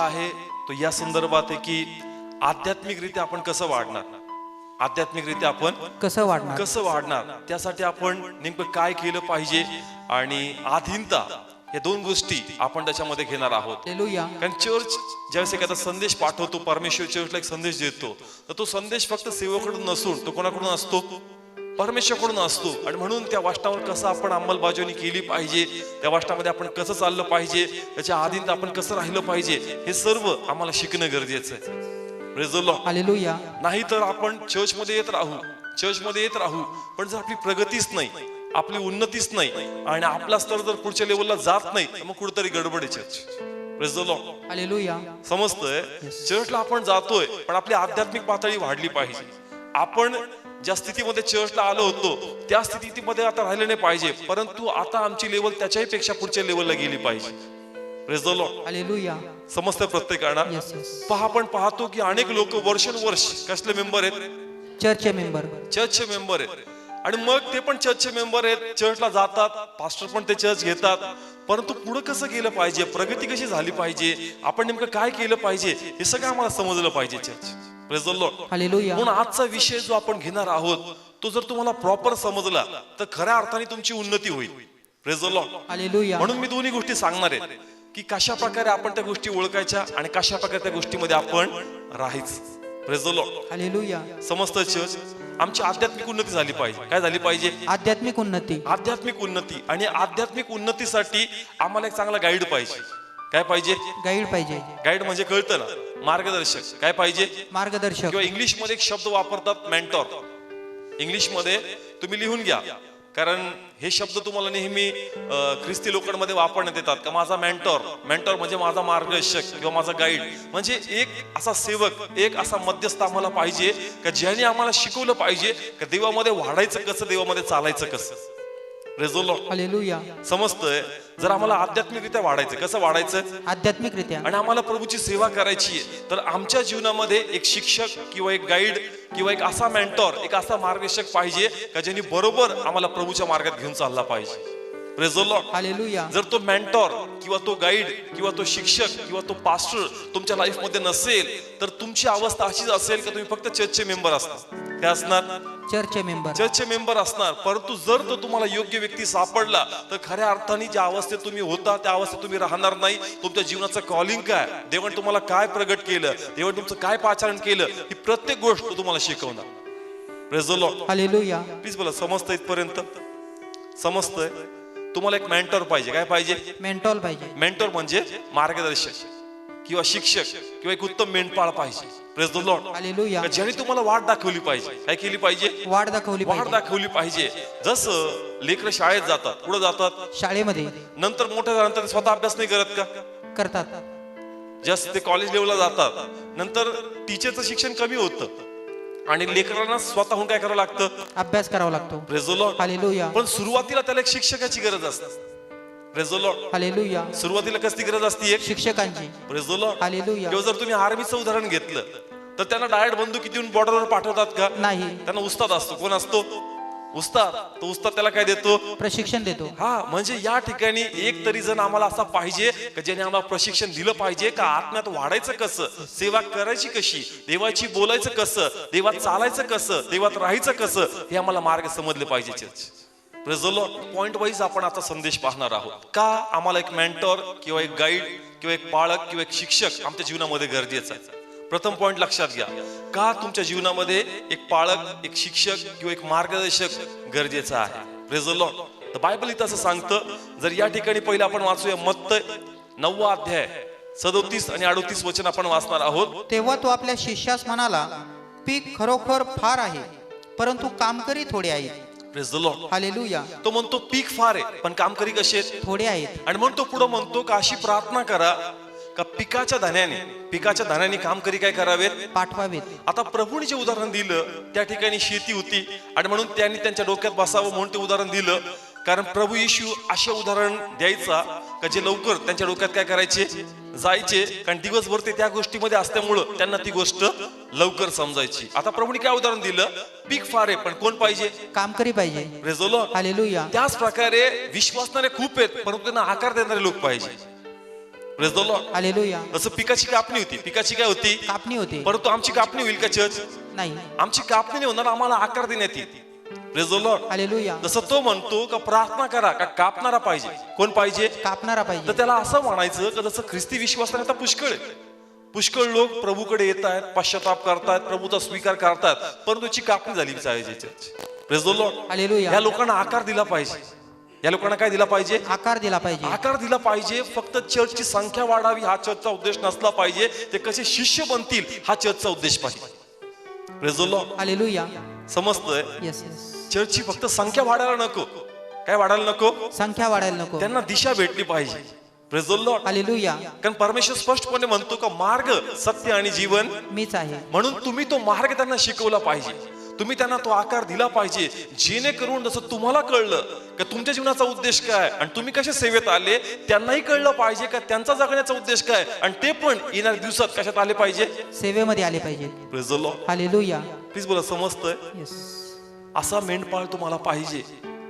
आहे तो या संदर्भात आहे की आध्यात्मिकरित्या आपण कसं वाढणार, आध्यात्मिकरित्या आपण कसं वाढणार, त्यासाठी आपण नेमकं काय केलं पाहिजे आणि अधीनता, या दोन गोष्टी आपण त्याच्यामध्ये घेणार आहोत. कारण चर्च ज्यावेळेस एखादा संदेश पाठवतो, परमेश्वर चर्चला एक संदेश देतो, तर तो संदेश फक्त सेवकाकडून नसून तो कोणाकडून असतो, परमेश्वराकडून असतो. आणि म्हणून त्या वाचनावर कसं आपण अंमलबजावणी केली पाहिजे, त्या वाचनामध्ये आपण कसं चाललं पाहिजे, त्याच्या अधीनता आपण कसं राहिलं पाहिजे, हे सर्व आम्हाला शिकणं गरजेचं आहे. Praise the Lord. हालेलुया. नाही तर आपण चर्चमध्ये येत राहू, पण जर आपली प्रगतीच नाही, आपली उन्नतीच नाही आणि आपला स्तर जर पुढच्या लेवलला जात नाही, तर मग कुठेतरी गडबड आहे church. Praise the Lord. Hallelujah. समजतंय? चर्चला आपण जातोय, पण आपली आध्यात्मिक पातळी वाढली पाहिजे. आपण ज्या स्थितीमध्ये चर्चला आलो होतो त्या स्थितीमध्ये आता राहिले नाही पाहिजे, परंतु आता आमची लेवल त्याच्याही पेक्षा पुढच्या लेवलला गेली पाहिजे. Praise the Lord. हालेलुया. समजतं प्रत्येकाला? पहा, आपण पाहतो की अनेक लोक वर्षानुवर्ष कसले मेंबर आहेत, चर्चचे मेंबर आहेत. आणि मग ते पण चर्चचे मेंबर आहेत, चर्चला जातात, पास्टर पण ते चर्च घेतात, परंतु पुढे कसं गेलं पाहिजे, प्रगती कशी झाली पाहिजे, आपण नेमकं काय केलं पाहिजे, हे सगळं आम्हाला समजलं पाहिजे church. Praise the Lord. Hallelujah. म्हणून आजचा विषय जो आपण घेणार आहोत तो जर तुम्हाला प्रॉपर समजला तर खऱ्या अर्थाने तुमची उन्नती होईल. Praise the Lord. हालेलुया. म्हणून मी दोन्ही गोष्टी सांगणार आहे की कशा प्रकारे आपण त्या गोष्टी ओळखायच्या आणि कशा प्रकारे त्या गोष्टीमध्ये आपण राहायचं. Praise the Lord. हालेलुया. समस्त चर्च आमची आध्यात्मिक उन्नती झाली पाहिजे. काय झाली पाहिजे? आध्यात्मिक उन्नती. आणि आध्यात्मिक उन्नतीसाठी आम्हाला एक चांगला गाईड पाहिजे. काय पाहिजे? गाईड म्हणजे कळतं ना, मार्गदर्शक. काय पाहिजे? मार्गदर्शक. किंवा इंग्लिश मध्ये एक शब्द वापरतात, मेंटॉर. इंग्लिश मध्ये तुम्ही लिहून घ्या, कारण हे शब्द तुम्हाला नेहमी ख्रिस्ती लोकांमध्ये वापरण्यात येतात का माझा मेंटॉर म्हणजे माझा मार्गदर्शक किंवा माझा गाईड. म्हणजे एक असा सेवक, एक असा मध्यस्थ आम्हाला पाहिजे का ज्याने आम्हाला शिकवलं पाहिजे का देवामध्ये वाढायचं कसं, देवामध्ये चालायचं कसं. Praise the Lord. हालेलुया. समजतंय? जर आम्हाला आध्यात्मिकरित्या वाढायचं, कसं वाढायचं? आध्यात्मिकरित्या. आणि आम्हाला प्रभूची सेवा करायची आहे, तर आमच्या जीवनामध्ये एक शिक्षक किंवा एक गाईड किंवा एक असा मेंटॉर, एक असा मार्गदर्शक पाहिजे का ज्यांनी बरोबर आम्हाला प्रभूच्या मार्गात घेऊन चालला पाहिजे. Praise the Lord. हालेलुया. जर तो मेंटॉर किंवा तो गाईड किंवा तो शिक्षक किंवा तो पास्टर तुमच्या लाईफ मध्ये नसेल, तर तुमची अवस्था अशीच असेल का तुम्ही फक्त चर्चचे मेंबर असणार. काय असणार? चर्चचे मेंबर असणार. परंतु जर तो तुम्हाला योग्य व्यक्ती सापडला तर खऱ्या अर्थाने ज्या अवस्थेत तुम्ही होता त्या अवस्थेत तुम्ही राहणार नाही. तुमच्या जीवनाचं कॉलिंग काय, देवाने तुम्हाला काय प्रगट केलं, देवाने तुमचं काय पाचारण केलं, ही प्रत्येक गोष्ट तुम्हाला शिकवणार. Praise the Lord. Hallelujah. Please बोला, समजतं इथपर्यंत? समजतंय? तुम्हाला एक मेंटॉर पाहिजे. काय पाहिजे? मेंटॉर म्हणजे मार्गदर्शक किंवा शिक्षक किंवा एक उत्तम मेंढपाळ पाहिजे. Praise the Lord. हालेलुया. ज्याने तुम्हाला वाट दाखवली पाहिजे. काय केली पाहिजे? वाट दाखवली पाहिजे. जसं लेकरं शाळेत जातात, पुढे जातात शाळेमध्ये, नंतर मोठ्या झाल्यानंतर स्वतः अभ्यास नाही करत का? करतात. जस्ट ते कॉलेज लेवलला जातात, नंतर टीचरचं शिक्षण कमी होतं आणि लेकरांना स्वतःहून काय करावं लागतं? अभ्यास करावा लागतो. Praise the Lord. हालेलुया. पण सुरुवातीला त्याला एक शिक्षकाची गरज असते. Praise the Lord. हालेलुया. सुरुवातीला कसली गरज असते? एक शिक्षकांची. Praise the Lord. हालेलुया. किंवा जर तुम्ही आर्मीचं उदाहरण घेतलं तर त्यांना डायरेक्ट बंदुकी देऊन बॉर्डरवर पाठवतात का? नाही. त्यांना उस्ताद असतो. कोण असतो? उस्ताद. तो उस्ताद त्याला काय देतो? प्रशिक्षण देतो. हा, म्हणजे या ठिकाणी एक तरी जण आम्हाला असा पाहिजे का ज्याने आम्हाला प्रशिक्षण दिलं पाहिजे का आत्म्यात वाढायचं कसं, सेवा करायची कशी, देवाची बोलायचं कसं, देवात चालायचं कसं, देवात राहायचं कसं, हे आम्हाला मार्ग समजले पाहिजे. Church praise the Lord. Point wise आपण आता संदेश पाहणार आहोत. का आम्हाला एक मेंटॉर किंवा एक गाईड किंवा एक पालक किंवा एक शिक्षक आमच्या जीवनामध्ये गरजेचं आहे. प्रथम पॉइंट लक्षात घ्या, का तुमच्या जीवनामध्ये एक पालक, एक शिक्षक किंवा एक मार्गदर्शक गरजेचा आहे. Praise the Lord. तर बायबल इथं असं सांगतं. जर या ठिकाणी पहिलं आपण वाचूया मत्तय 9 अध्याय 37 आणि 38 वचन आपण वाचणार आहोत. तेव्हा तो आपल्या शिष्यास म्हणाला, पीक खरोखर फार आहे, परंतु कामकरी थोडे आहेत. Praise the Lord. हालेलुया. तो म्हणतो पीक फार आहे पण कामकरी कसे आहेत? थोडे आहेत. आणि म्हणून तो पुढे म्हणतो का अशी प्रार्थना करा का पिकाच्या धान्याने कामकरी काय करावेत? पाठवावेत. आता प्रभूने जे उदाहरण दिलं त्या ठिकाणी शेती होती आणि म्हणून त्यांनी त्यांच्या डोक्यात बसावं म्हणून ते उदाहरण दिलं. कारण प्रभू येशू असे उदाहरण द्यायचा का जे लवकर त्यांच्या डोक्यात काय करायचे? जायचे. कारण दिवसभर ते त्या गोष्टीमध्ये असल्यामुळं त्यांना ती गोष्ट लवकर समजायची. आता प्रभूने काय उदाहरण दिलं? पीक फार आहे पण कोण पाहिजे? कामकरी पाहिजे. Praise the Lord. हालेलुया. त्याच प्रकारे विश्वासणारे खूप आहेत परंतु त्यांना आकार देणारे लोक पाहिजे. Praise the Lord. हालेलुया. जसं पिकाची कापणी होती, पिकाची काय होती? कापणी होते. परंतु आमची कापणी होईल का चर्च? नाही. आमची कापणी नाही होणार, आम्हाला आकार देण्यात येईल. Praise the Lord. हालेलुया. जसं तो म्हणतो का प्रार्थना करा का कापणारा पाहिजे. कोण पाहिजे? कापणारा तर पाहिजे. त्याला असं म्हणायचं का जसं ख्रिस्ती विश्वासाने आता पुष्कळ आहे, पुष्कळ लोक प्रभूकडे येत आहेत, पश्चाताप करतायत, प्रभूचा स्वीकार करतात, परंतु त्याची कापणी झाली पाहिजे church. Praise the Lord. Hallelujah. या लोकांना आकार दिला पाहिजे. या लोकांना काय दिला पाहिजे? आकार दिला पाहिजे. आकार दिला पाहिजे. फक्त चर्चची संख्या वाढावी हा चर्चचा उद्देश नसला पाहिजे, ते कसे शिष्य बनतील हा चर्चचा उद्देश पाहिजे. Praise the Lord. हालेलुया. समजतंय? Yes yes. चर्चची फक्त संख्या वाढायला नको. काय वाढायला नको? संख्या वाढायला नको. त्यांना दिशा भेटली पाहिजे. Praise the Lord. हालेलुया. कारण परमेश्वर स्पष्टपणे म्हणतो का मार्ग, सत्य आणि जीवन मीच आहे. म्हणून तुम्ही तो मार्ग त्यांना शिकवला पाहिजे. तुम्ही त्यांना तो आकार दिला पाहिजे, जेणेकरून जसं तुम्हाला कळलं का तुमच्या जीवनाचा उद्देश काय आणि तुम्ही कशा सेवेत आले, त्यांनाही कळलं पाहिजे का त्यांचा जगण्याचा उद्देश काय आणि ते पण येणाऱ्या दिवसात कशात आले पाहिजे? सेवेमध्ये आले पाहिजे. Praise the Lord. Hallelujah. Please बोला. समजतंय? येस. असा मेंढपाळ तुम्हाला पाहिजे,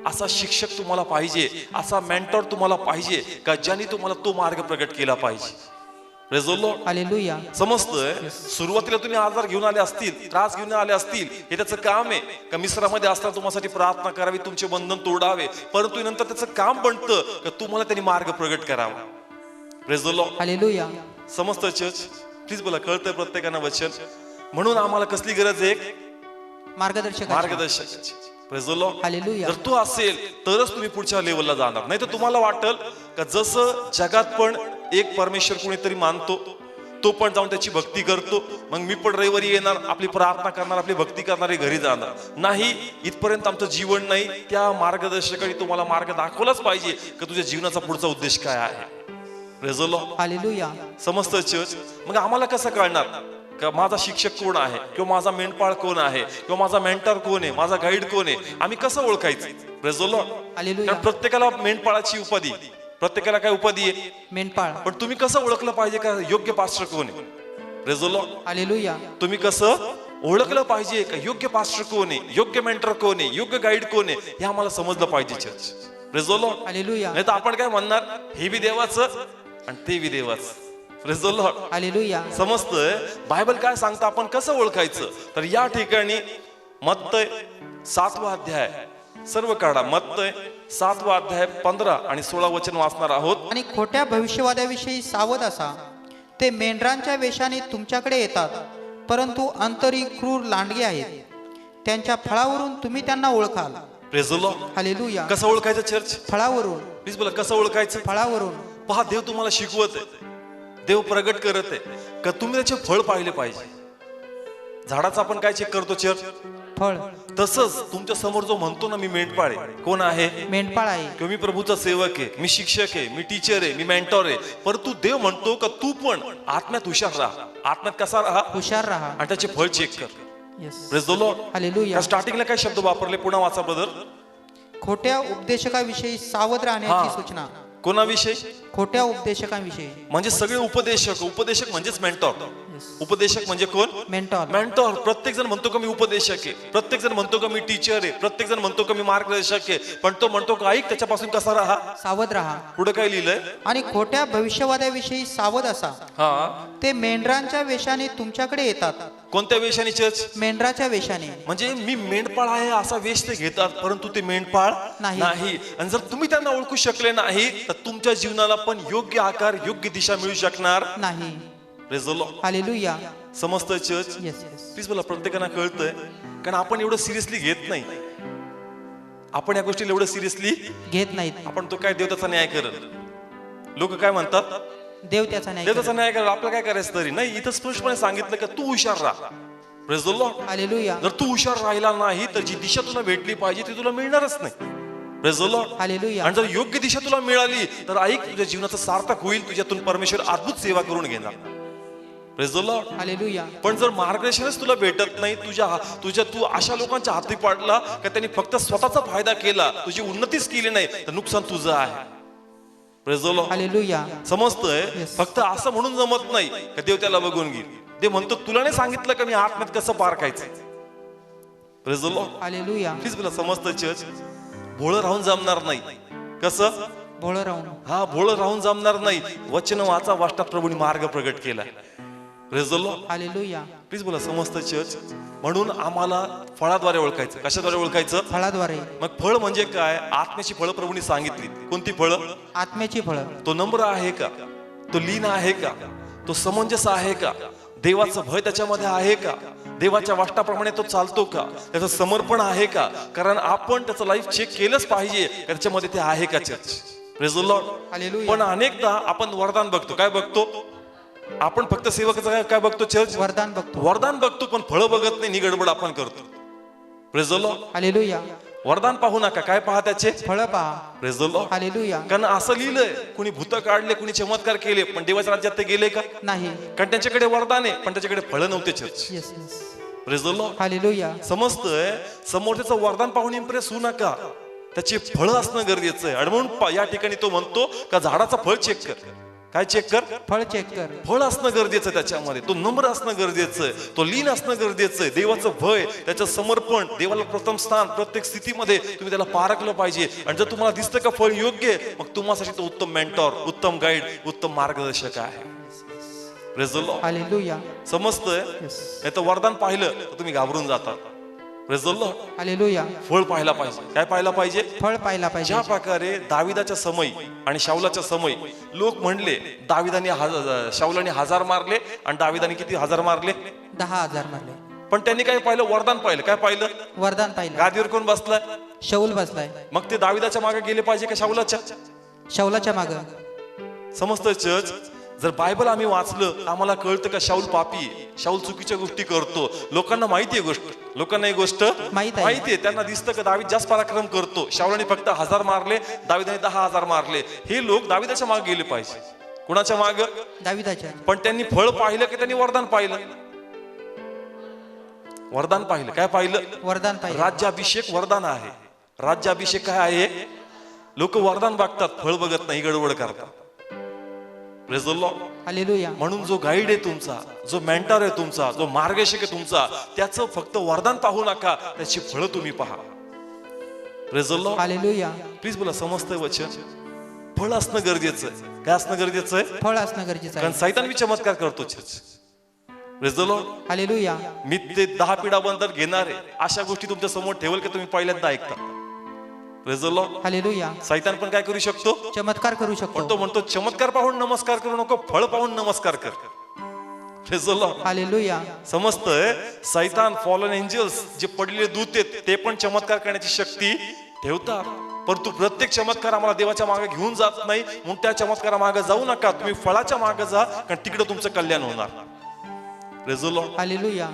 असा शिक्षक तुम्हाला पाहिजे, असा मेंटॉर तुम्हाला पाहिजे का ज्याने तुम्हाला तो मार्ग प्रगट केला पाहिजे. Praise the Lord. हालेलुया. समजतंय? सुरुवातीला तुम्ही आजार घेऊन आले असतील, त्रास घेऊन आले असतील, हे त्याचं काम आहे का मिस्रामध्ये असताना तुम्हासाठी प्रार्थना करावी, तुमचे बंधन तोडावे, परंतु नंतर त्याचं काम बनतं का तुम्हाला त्यांनी मार्ग प्रगट करावा. Praise the Lord. हालेलुया. समजतंय चर्च? प्लीज बोला. कळतंय प्रत्येकानं वचन? म्हणून आम्हाला कसली गरज आहे? मार्गदर्शक. मार्गदर्शकाची. Praise the Lord. हालेलुया. जर तो असेल तरच तुम्ही पुढच्या लेवलला जाणार, नाही तर तुम्हाला वाटेल का जसं जगात पण एक परमेश्वर कोणीतरी मानतो, तो पण जाऊन त्याची भक्ती करतो, मग मी पण रविवारी येणार, आपली प्रार्थना करणार, आपली भक्ती करणारे घरी जाणार. नाही, इथपर्यंत आमचं जीवन नाही. त्या मार्गदर्शकाने तुम्हाला मार्ग दाखवलाच पाहिजे का तुझ्या जीवनाचा पुढचा उद्देश काय आहे. Praise the Lord. हालेलुया. समजतं चर्च? मग आम्हाला कसं कळणार का माझा शिक्षक कोण आहे, किंवा माझा मेंढपाळ कोण आहे, किंवा माझा मेंटर कोण आहे, माझा गाईड कोण आहे, आम्ही कसं ओळखायचं? Praise the Lord. हालेलुया. कारण प्रत्येकाला मेंढपाळाची उपाधी, प्रत्येकाला काय उपाधी आहे? मेंढपाळ. पण तुम्ही कसं ओळखलं पाहिजे का योग्य पास्टर कोण आहे? Praise the Lord. हालेलुया. तुम्ही कसं ओळखलं पाहिजे का योग्य पास्टर कोण आहे, योग्य मेंटर कोण आहे, योग्य गाईड कोण आहे, हे आम्हाला समजलं पाहिजे church. Praise the Lord. Hallelujah. नाही तर आपण काय म्हणणार, हे बी देवाचं आणि ते बी देवाचं. Praise the Lord. हालेलुया. समजतंय? बायबल काय सांगतं, आपण कसं ओळखायचं? तर या ठिकाणी मत्तय 7वा अध्याय, सर्व काढा, मत्तय 7वा अध्याय 15 आणि 16 वचन वाचणार आहोत. आणि खोट्या भविष्यवादाविषयी सावध असा. ते मेंढरांच्या वेशाने तुमच्याकडे येतात, परंतु अंतरी क्रूर लांडगे आहेत. त्यांच्या फळावरून तुम्ही त्यांना ओळखाल. Praise the Lord. हालेलुया. कसं ओळखायचं चर्च? फळावरून. प्लीज बोला. कसं ओळखायचं? फळावरून. पहा, देव तुम्हाला शिकवत आहे, देव प्रगट करत आहे का तुम्ही त्याचे फळ पाहिले पाहिजे. झाडाचं आपण काय चेक करतो चर्च? फळ. तसंच तुमच्या समोर जो म्हणतो ना मी मेंढपाळ आहे, कोण आहे? मेंढपाळ आहे. किंवा मी प्रभूचा सेवक आहे, मी शिक्षक आहे, मी टीचर आहे, मी मेंटॉर आहे, परंतु देव म्हणतो का तू पण आत्म्यात हुशार राहा. आत्म्यात कसा राहा? हुशार राहा. आणि त्याचे फळ चेक कर. Yes. Praise the Lord. Hallelujah. स्टार्टिंगला काय शब्द वापरले? पुन्हा वाचा ब्रदर. खोट्या उपदेशकाविषयी सावध राहण्याची सूचना. कोणाविषयी? खोट्या उपदेशकांविषयी. म्हणजे सगळे उपदेशक. उपदेशक म्हणजेच मेंटॉर. उपदेशक म्हणजे कोण? मेंटॉर. मेंटॉर. प्रत्येक जण म्हणतो का मी उपदेशक आहे, प्रत्येक जण म्हणतो का मी टीचर आहे, प्रत्येक जण म्हणतो का मी मार्गदर्शक आहे, पण तो म्हणतो का ऐक त्याच्यापासून कसा राहा? सावध राहा. पुढे काय लिहिलंय? आणि खोट्या भविष्यवादाविषयी सावध असा. हा. ते मेंढरांच्या वेशाने तुमच्याकडे येतात. कोणत्या वेशाने चर्च? मेंढराच्या वेशाने. म्हणजे मी मेंढपाळ आहे असा वेश ते घेतात, परंतु ते मेंढपाळ नाही. नाही. आणि जर तुम्ही त्यांना ओळखू शकले नाही तर तुमच्या जीवनाला पण योग्य आकार, योग्य दिशा मिळू शकणार नाही. Praise the Lord. हालेलुया. समजतंय चर्च? Yes yes. प्लीज बोला. प्रत्येकाला कळतंय? कारण आपण एवढं सिरियसली घेत नाही. आपण या गोष्टीला एवढं सिरियसली घेत नाहीत. आपण तो काय देव त्याचा न्याय करत. लोक काय म्हणतात? देव त्याचा न्याय देव करेल. त्याचा न्याय करत. आपल्याला काय करायचं तरी नाही. इथं स्पष्टपणे सांगितलं का तू हुशार राहा. Praise the Lord. हालेलुया. जर तू हुशार राहिला नाही तर जी दिशा तुला भेटली पाहिजे ती तुला मिळणारच नाही. Praise the Lord. हालेलुया. आणि जर योग्य दिशा तुला मिळाली तर ऐक तुझ्या जीवनाचं सार्थक होईल. तुझ्यातून परमेश्वर अद्भुत सेवा करून घेणार. Praise the Lord. हालेलुया. पण जर मार्गदर्शनच तुला भेटत नाही, तुझ्या तू अशा लोकांच्या हाती पडला का त्यांनी फक्त स्वतःचा फायदा केला, तुझी उन्नतीच केली नाही, तर नुकसान तुझं आहे. Praise the Lord. हालेलुया. समजतंय? Yes. फक्त असं म्हणून जमत नाही का देव त्याला बघून घेईल. देव म्हणतो तुला नाही सांगितलं का मी आत्म्यात कसं पारखायचं. Praise the Lord. Hallelujah. Please बोला. समजतंय चर्च? भोळं राहून जमणार नाही. कसं? भोळं राहून. हा भोळ राहून जमणार नाही. वचन वाचा, वाचनात प्रभूंनी मार्ग प्रगट केला. Praise the Lord. Hallelujah. Please बोला समस्त चर्च. म्हणून आम्हाला फळाद्वारे ओळखायचं. कशाद्वारे ओळखायचं? फळाद्वारे. मग फळ म्हणजे काय? आत्म्याची फळं प्रभूंनी सांगितली. कोणती फळं? आत्म्याची फळं. तो नम्र आहे का? तो लीन आहे का? तो समंजस आहे का? देवाचं भय त्याच्यामध्ये आहे का? देवाच्या वाटण्याप्रमाणे तो चालतो का? त्याचं समर्पण आहे का? कारण आपण त्याचं लाईफ चेक केलंच पाहिजे त्याच्यामध्ये ते आहे का church. Praise the Lord. Hallelujah. पण अनेकदा आपण वरदान बघतो. काय बघतो? आपण फक्त सेवकाचं काय बघतो चर्च? वरदान बघतो. वरदान बघतो पण फळं बघत नाही. गडबड आपण करतो. Praise the Lord. हालेलुया. वरदान पाहू नका. काय पहा? त्याचे फळं पहा. Praise the Lord. हालेलुया. कारण असं लिहिलंय, कुणी भूत काढले, कुणी चमत्कार केले, पण देवाच्या राज्यात ते गेले का? नाही. कारण त्यांच्याकडे वरदान आहे पण त्याच्याकडे फळं नव्हते church. Yes yes. Praise the Lord. Hallelujah. समजतंय? समोर त्याचं वरदान पाहून इम्प्रेस होऊ नका. त्याची फळं असणं गरजेचं आहे. आणि म्हणून या ठिकाणी तो म्हणतो का झाडाचं फळ चेक कर. काय चेक कर? फळ चेक कर. फळ असणं गरजेचं आहे त्याच्यामध्ये. तो नम्र असणं गरजेचं आहे. तो लीन असणं गरजेचं आहे. देवाचं भय, त्याचं समर्पण, देवाला प्रथम स्थान प्रत्येक स्थितीमध्ये तुम्ही त्याला पारखलं पाहिजे. आणि जर तुम्हाला दिसतं का फळ योग्य आहे, मग तुम्हासाठी तो उत्तम मेंटॉर, उत्तम गाईड, उत्तम मार्गदर्शक आहे. Praise the Lord. हालेलुया. समजतंय? येस. नाही तर वरदान पाहिलं तर तुम्ही घाबरून जातात. Praise the Lord. हालेलुया. फळ पाहायला पाहिजे. काय पाहायला पाहिजे? फळ पाहिला पाहिजे. ज्या प्रकारे दाविदाच्या समय आणि शाऊलाच्या समय लोक म्हणले दाविदाने शाऊलाने 1000 मारले आणि दाविदाने किती 1000 मारले? 10,000 मारले. पण त्यांनी काय पाहिलं? वरदान पाहिलं. काय पाहिलं? वरदान पाहिलं. गादीवर कोण बसलाय? शौल बसलाय. मग ते दाविदाच्या मागे गेले पाहिजे का शाऊलाच्या? शौलाच्या माग. समजतंय चर्च? जर बायबल आम्ही वाचलं आम्हाला कळतं का शाऊल पापी आहे, शाऊल चुकीच्या गोष्टी करतो. लोकांना माहिती आहे गोष्ट. लोकांना ही गोष्ट माहिती आहे. त्यांना दिसतं का दावीद जास्त पराक्रम करतो. शाऊलाने फक्त 1000 मारले, दाविदाने 10,000 मारले. हे लोक दाविदाच्या मागे गेले पाहिजे. कुणाच्या माग? दाविदाच्या. पण त्यांनी फळ पाहिलं की त्यांनी वरदान पाहिलं? वरदान पाहिलं. काय पाहिलं? वरदान पाहिलं. राज्याभिषेक वरदान आहे. राज्याभिषेक काय आहे? लोक वरदान बघतात, फळ बघत नाही, गडबड करतात. Praise the Lord. हालेलुया. म्हणून जो गाईड आहे तुमचा, जो मेंटर आहे तुमचा, जो मार्गदर्शक आहे तुमचा, त्याचं फक्त वरदान पाहू नका, त्याची फळं तुम्ही पहा. Praise the Lord. Hallelujah. Please बोला समजतंय वचन? फळ असणं गरजेचं आहे. काय असणं गरजेचं आहे? फळ असणं गरजेचं कारण आहे. सैतान बी चमत्कार करतो. Praise the Lord. हालेलुया. मी ते 10 पिढ्याबंदर घेणार आहे अशा गोष्टी तुमच्या समोर ठेवल की तुम्ही पहिल्यांदा ऐकता. Praise the Lord. हालेलुया. सैतान पण काय करू शकतो? चमत्कार करू पण शकतो. तो म्हणतो चमत्कार पाहून नमस्कार करू नको, फळ पाहून नमस्कार कर. Praise the Lord. हालेलुया. समजतंय? सैतान, फॉलन एंजल्स, जे पडलेले दूत आहेत ते पण चमत्कार करण्याची शक्ती ठेवतात. परंतु प्रत्येक चमत्कार आम्हाला देवाच्या मागे घेऊन जात नाही. म्हणून त्या चमत्कारा मागे जाऊ नका. तुम्ही फळाच्या मागे जा, कारण तिकडे तुमचं कल्याण होणार. Praise the Lord. हालेलुया.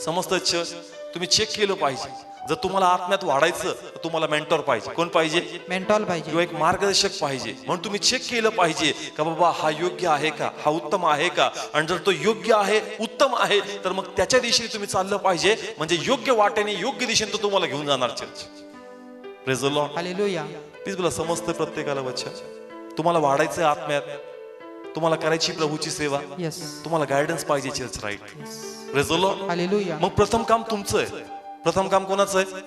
समजतंय चर्च? तुम्ही चेक केलं पाहिजे. जर तुम्हाला आत्म्यात वाढायचं तर तुम्हाला मेंटॉर पाहिजे. कोण पाहिजे? मेंटॉल पाहिजे. किंवा एक मार्गदर्शक पाहिजे. म्हणून तुम्ही चेक केलं पाहिजे का बाबा हा योग्य आहे का, हा उत्तम आहे का. आणि जर तो योग्य आहे, उत्तम आहे, तर मग त्याच्या दिशेने तुम्ही चाललं पाहिजे. म्हणजे योग्य वाटेने, योग्य दिशेने तो तुम्हाला घेऊन जाणार church. Praise the Lord. Hallelujah. Please बोला समजतंय प्रत्येकाला वचन? तुम्हाला वाढायचंय आत्म्यात, तुम्हाला करायची प्रभूची सेवा, येस. तुम्हाला गायडन्स पाहिजे church. Right. Praise the Lord. Hallelujah. मग प्रथम काम तुमचं आहे. प्रथम काम कोणाचं आहे?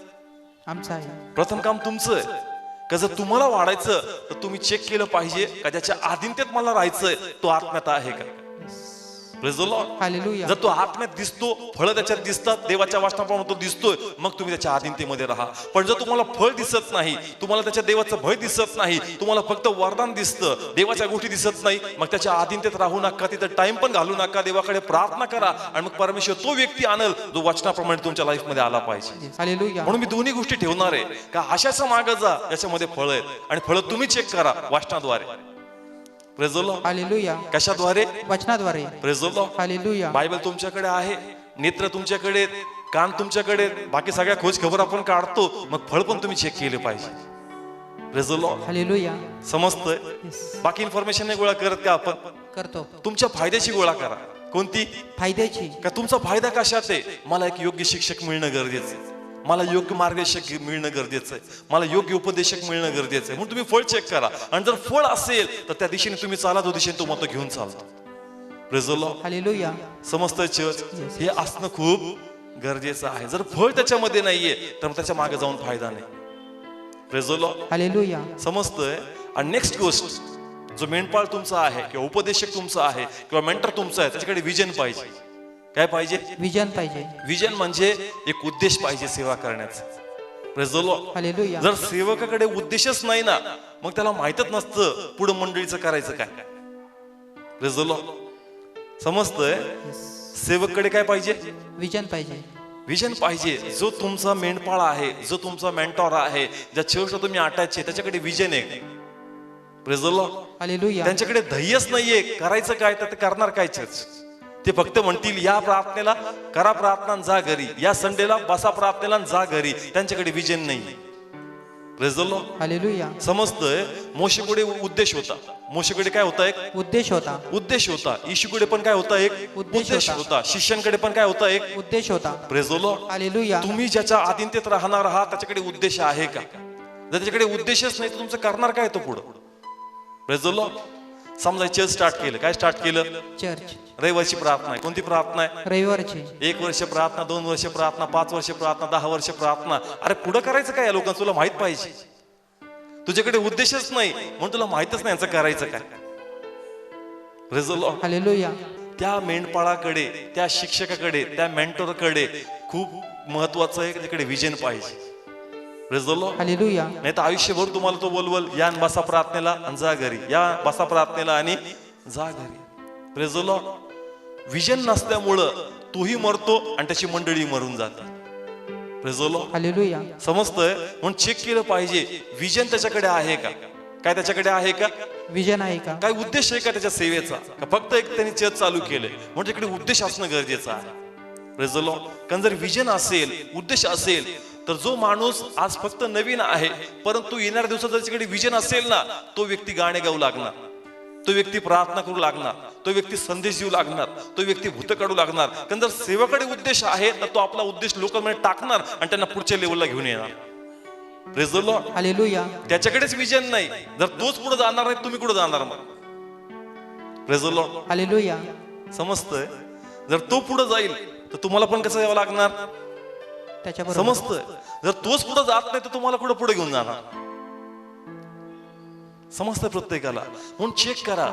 आमचा आहे. प्रथम काम तुमचं आहे. का जर तुम्हाला वाढायचं तर तुम्ही चेक केलं पाहिजे का ज्याच्या आधीनतेत मला राहायचंय तो आत्म्यात आहे का. Praise the Lord. हालेलुया. जर तो आत्म्यात दिसतो, फळ त्याच्यात दिसतात, देवाच्या वाचनाप्रमाणे तो दिसतोय, मग तुम्ही त्याच्या आधीनतेमध्ये राहा. पण जर तुम्हाला फळ दिसत नाही, तुम्हाला त्याच्या देवाचं भय दिसत नाही, तुम्हाला फक्त वरदान दिसतं, देवाच्या गोष्टी दिसत नाही, मग त्याच्या आधीनतेत राहू नका. तिथं टाइम पण घालू नका. देवाकडे प्रार्थना करा आणि मग परमेश्वर तो व्यक्ती आणल जो वचनाप्रमाणे तुमच्या लाईफ मध्ये आला पाहिजे. हालेलुया. म्हणून मी दोन्ही गोष्टी ठेवणार आहे का अशाच मागे जा याच्यामध्ये फळ आहेत आणि फळ तुम्ही चेक करा वाचनाद्वारे. Praise the Lord. हालेलुया. कशाद्वारे? वचनाद्वारे. Praise the Lord. Hallelujah. Bible तुमच्याकडे आहे, नेत्र तुमच्याकडे, कान तुमच्याकडे, बाकी सगळ्या खोज खबर आपण काढतो, मग फळ पण तुम्ही चेक केले पाहिजे. Praise the Lord. हालेलुया. समजतंय? येस. बाकी इन्फॉर्मेशन नाही गोळा करत का आपण? करतो. तुमच्या फायद्याची गोळा करा. कोणती? फायद्याची. का तुमचा फायदा कशात आहे? मला एक योग्य शिक्षक मिळणं गरजेचं आहे, मला योग्य मार्गदर्शक मिळणं गरजेचं आहे, मला योग्य उपदेशक मिळणं गरजेचं आहे. म्हणून तुम्ही फळ चेक करा. आणि जर फळ असेल तर त्या दिशेने तुम्ही चाला, जो दिशेने तुम्हाला घेऊन चालतो. Praise the Lord. हालेलुया. समजतंय चर्च? हे असणं खूप गरजेचं आहे. जर फळ त्याच्यामध्ये नाहीये तर त्याच्या मागे जाऊन फायदा नाही. Praise the Lord. हालेलुया. समजतंय? आणि नेक्स्ट गोष्ट, जो मेंढपाळ तुमचा आहे किंवा उपदेशक तुमचा आहे किंवा मेंटर तुमचा आहे, त्याच्याकडे विजन पाहिजे. काय पाहिजे? विजन पाहिजे. विजन म्हणजे एक उद्देश पाहिजे सेवा करण्याचा. Praise the Lord. हालेलुया. जर सेवकाकडे उद्देशच नाही ना, मग त्याला माहितच नसतं पुढे मंडळीचं करायचं काय. Praise the Lord. समजतंय? सेवककडे काय पाहिजे? विजन पाहिजे. विजन पाहिजे. जो तुमचा मेंढपाळ आहे, जो तुमचा मेंटॉर आहे, ज्या चर्चला तुम्ही अटॅच आहे, त्याच्याकडे विजन आहे. Praise the Lord. हालेलुया. त्यांच्याकडे धैर्यच नाहीये करायचं काय, तर ते करणार काय चर्च. ते फक्त म्हणतील या प्रार्थनेला करा प्रार्थना जा घरी, या संडेला बसा प्रार्थनेला जा घरी. त्यांच्याकडे विजन नाही. Praise the Lord. हालेलुया. समजतंय? मोशेकडे उद्देश होता. मोशेकडे काय होता? एक उद्देश होता. उद्देश होता. येशूकडे पण काय होता? एक उद्देश उद्देश होता. होता. शिष्यांकडे पण काय होता? एक उद्देश होता. Praise the Lord. हालेलुया. तुम्ही ज्याच्या अधीनतेत राहणार आहात त्याच्याकडे उद्देश आहे का? जर त्याच्याकडे उद्देशच नाही तर तुमचं करणार काय तो पुढं? Praise the Lord. समजा चर्च स्टार्ट केलं. काय स्टार्ट केलं? चर्च. रविवारची प्रार्थना आहे. कोणती प्रार्थना आहे? रविवारची. 1 वर्ष प्रार्थना, 2 वर्ष प्रार्थना, 5 वर्ष प्रार्थना, 10 वर्ष प्रार्थना. अरे पुढे करायचं काय? या लोकांना तुला माहित पाहिजे. तुझ्याकडे उद्देशच नाही म्हणून तुला माहितच नाही यांचं करायचं काय. Praise the Lord. हालेलुया. त्या मेंढपाळाकडे, त्या शिक्षकाकडे, त्या मेंटरकडे खूप महत्वाचं आहे, त्याच्याकडे विजन पाहिजे. Praise the Lord. हालेलुया. नाही तर आयुष्यभर तुम्हाला तो बोलवल या आणि बसा प्रार्थनेला आणि जा घरी, या बसा प्रार्थनेला आणि जा घरी. Praise the Lord. विजन नसल्यामुळं तोही मरतो आणि त्याची मंडळी मरून जाते. Praise the Lord. हालेलुया. समजतंय? म्हणून चेक केलं पाहिजे विजन त्याच्याकडे आहे का. काय त्याच्याकडे आहे का? विजन आहे का? काय उद्देश आहे का त्याच्या सेवेचा, का फक्त एक त्यांनी चर्च चालू केले म्हणून तिकडे उद्देश असणं गरजेचं आहे. Praise the Lord. कारण जर विजन असेल, उद्देश असेल, तर जो माणूस आज फक्त नवीन आहे परंतु येणाऱ्या दिवसात त्याच्याकडे विजन असेल ना, तो व्यक्ती गाणे गाऊ लागणार, तो व्यक्ती प्रार्थना करू लागणार, तो व्यक्ती संदेश देऊ लागणार, तो व्यक्ती भूत काढू लागणार. कारण जर सेवेकडे उद्देश आहे तर तो आपला उद्देश लोकांमध्ये टाकणार आणि त्यांना पुढच्या लेवलला घेऊन येणार. Praise the Lord. हालेलुया. त्याच्याकडेच विजन नाही, जर तोच पुढे जाणार नाही तुम्ही कुठे जाणार मग. Praise the Lord. हालेलुया. समजतंय? जर तो पुढे जाईल तर तुम्हाला पण कसं यावं लागणार. त्याच्याबरोबर. समजतंय? जर तोच पुढे जात नाही तर तुम्हाला कुठे पुढे घेऊन जाणार. समजतंय प्रत्येकाला. म्हणून चेक करा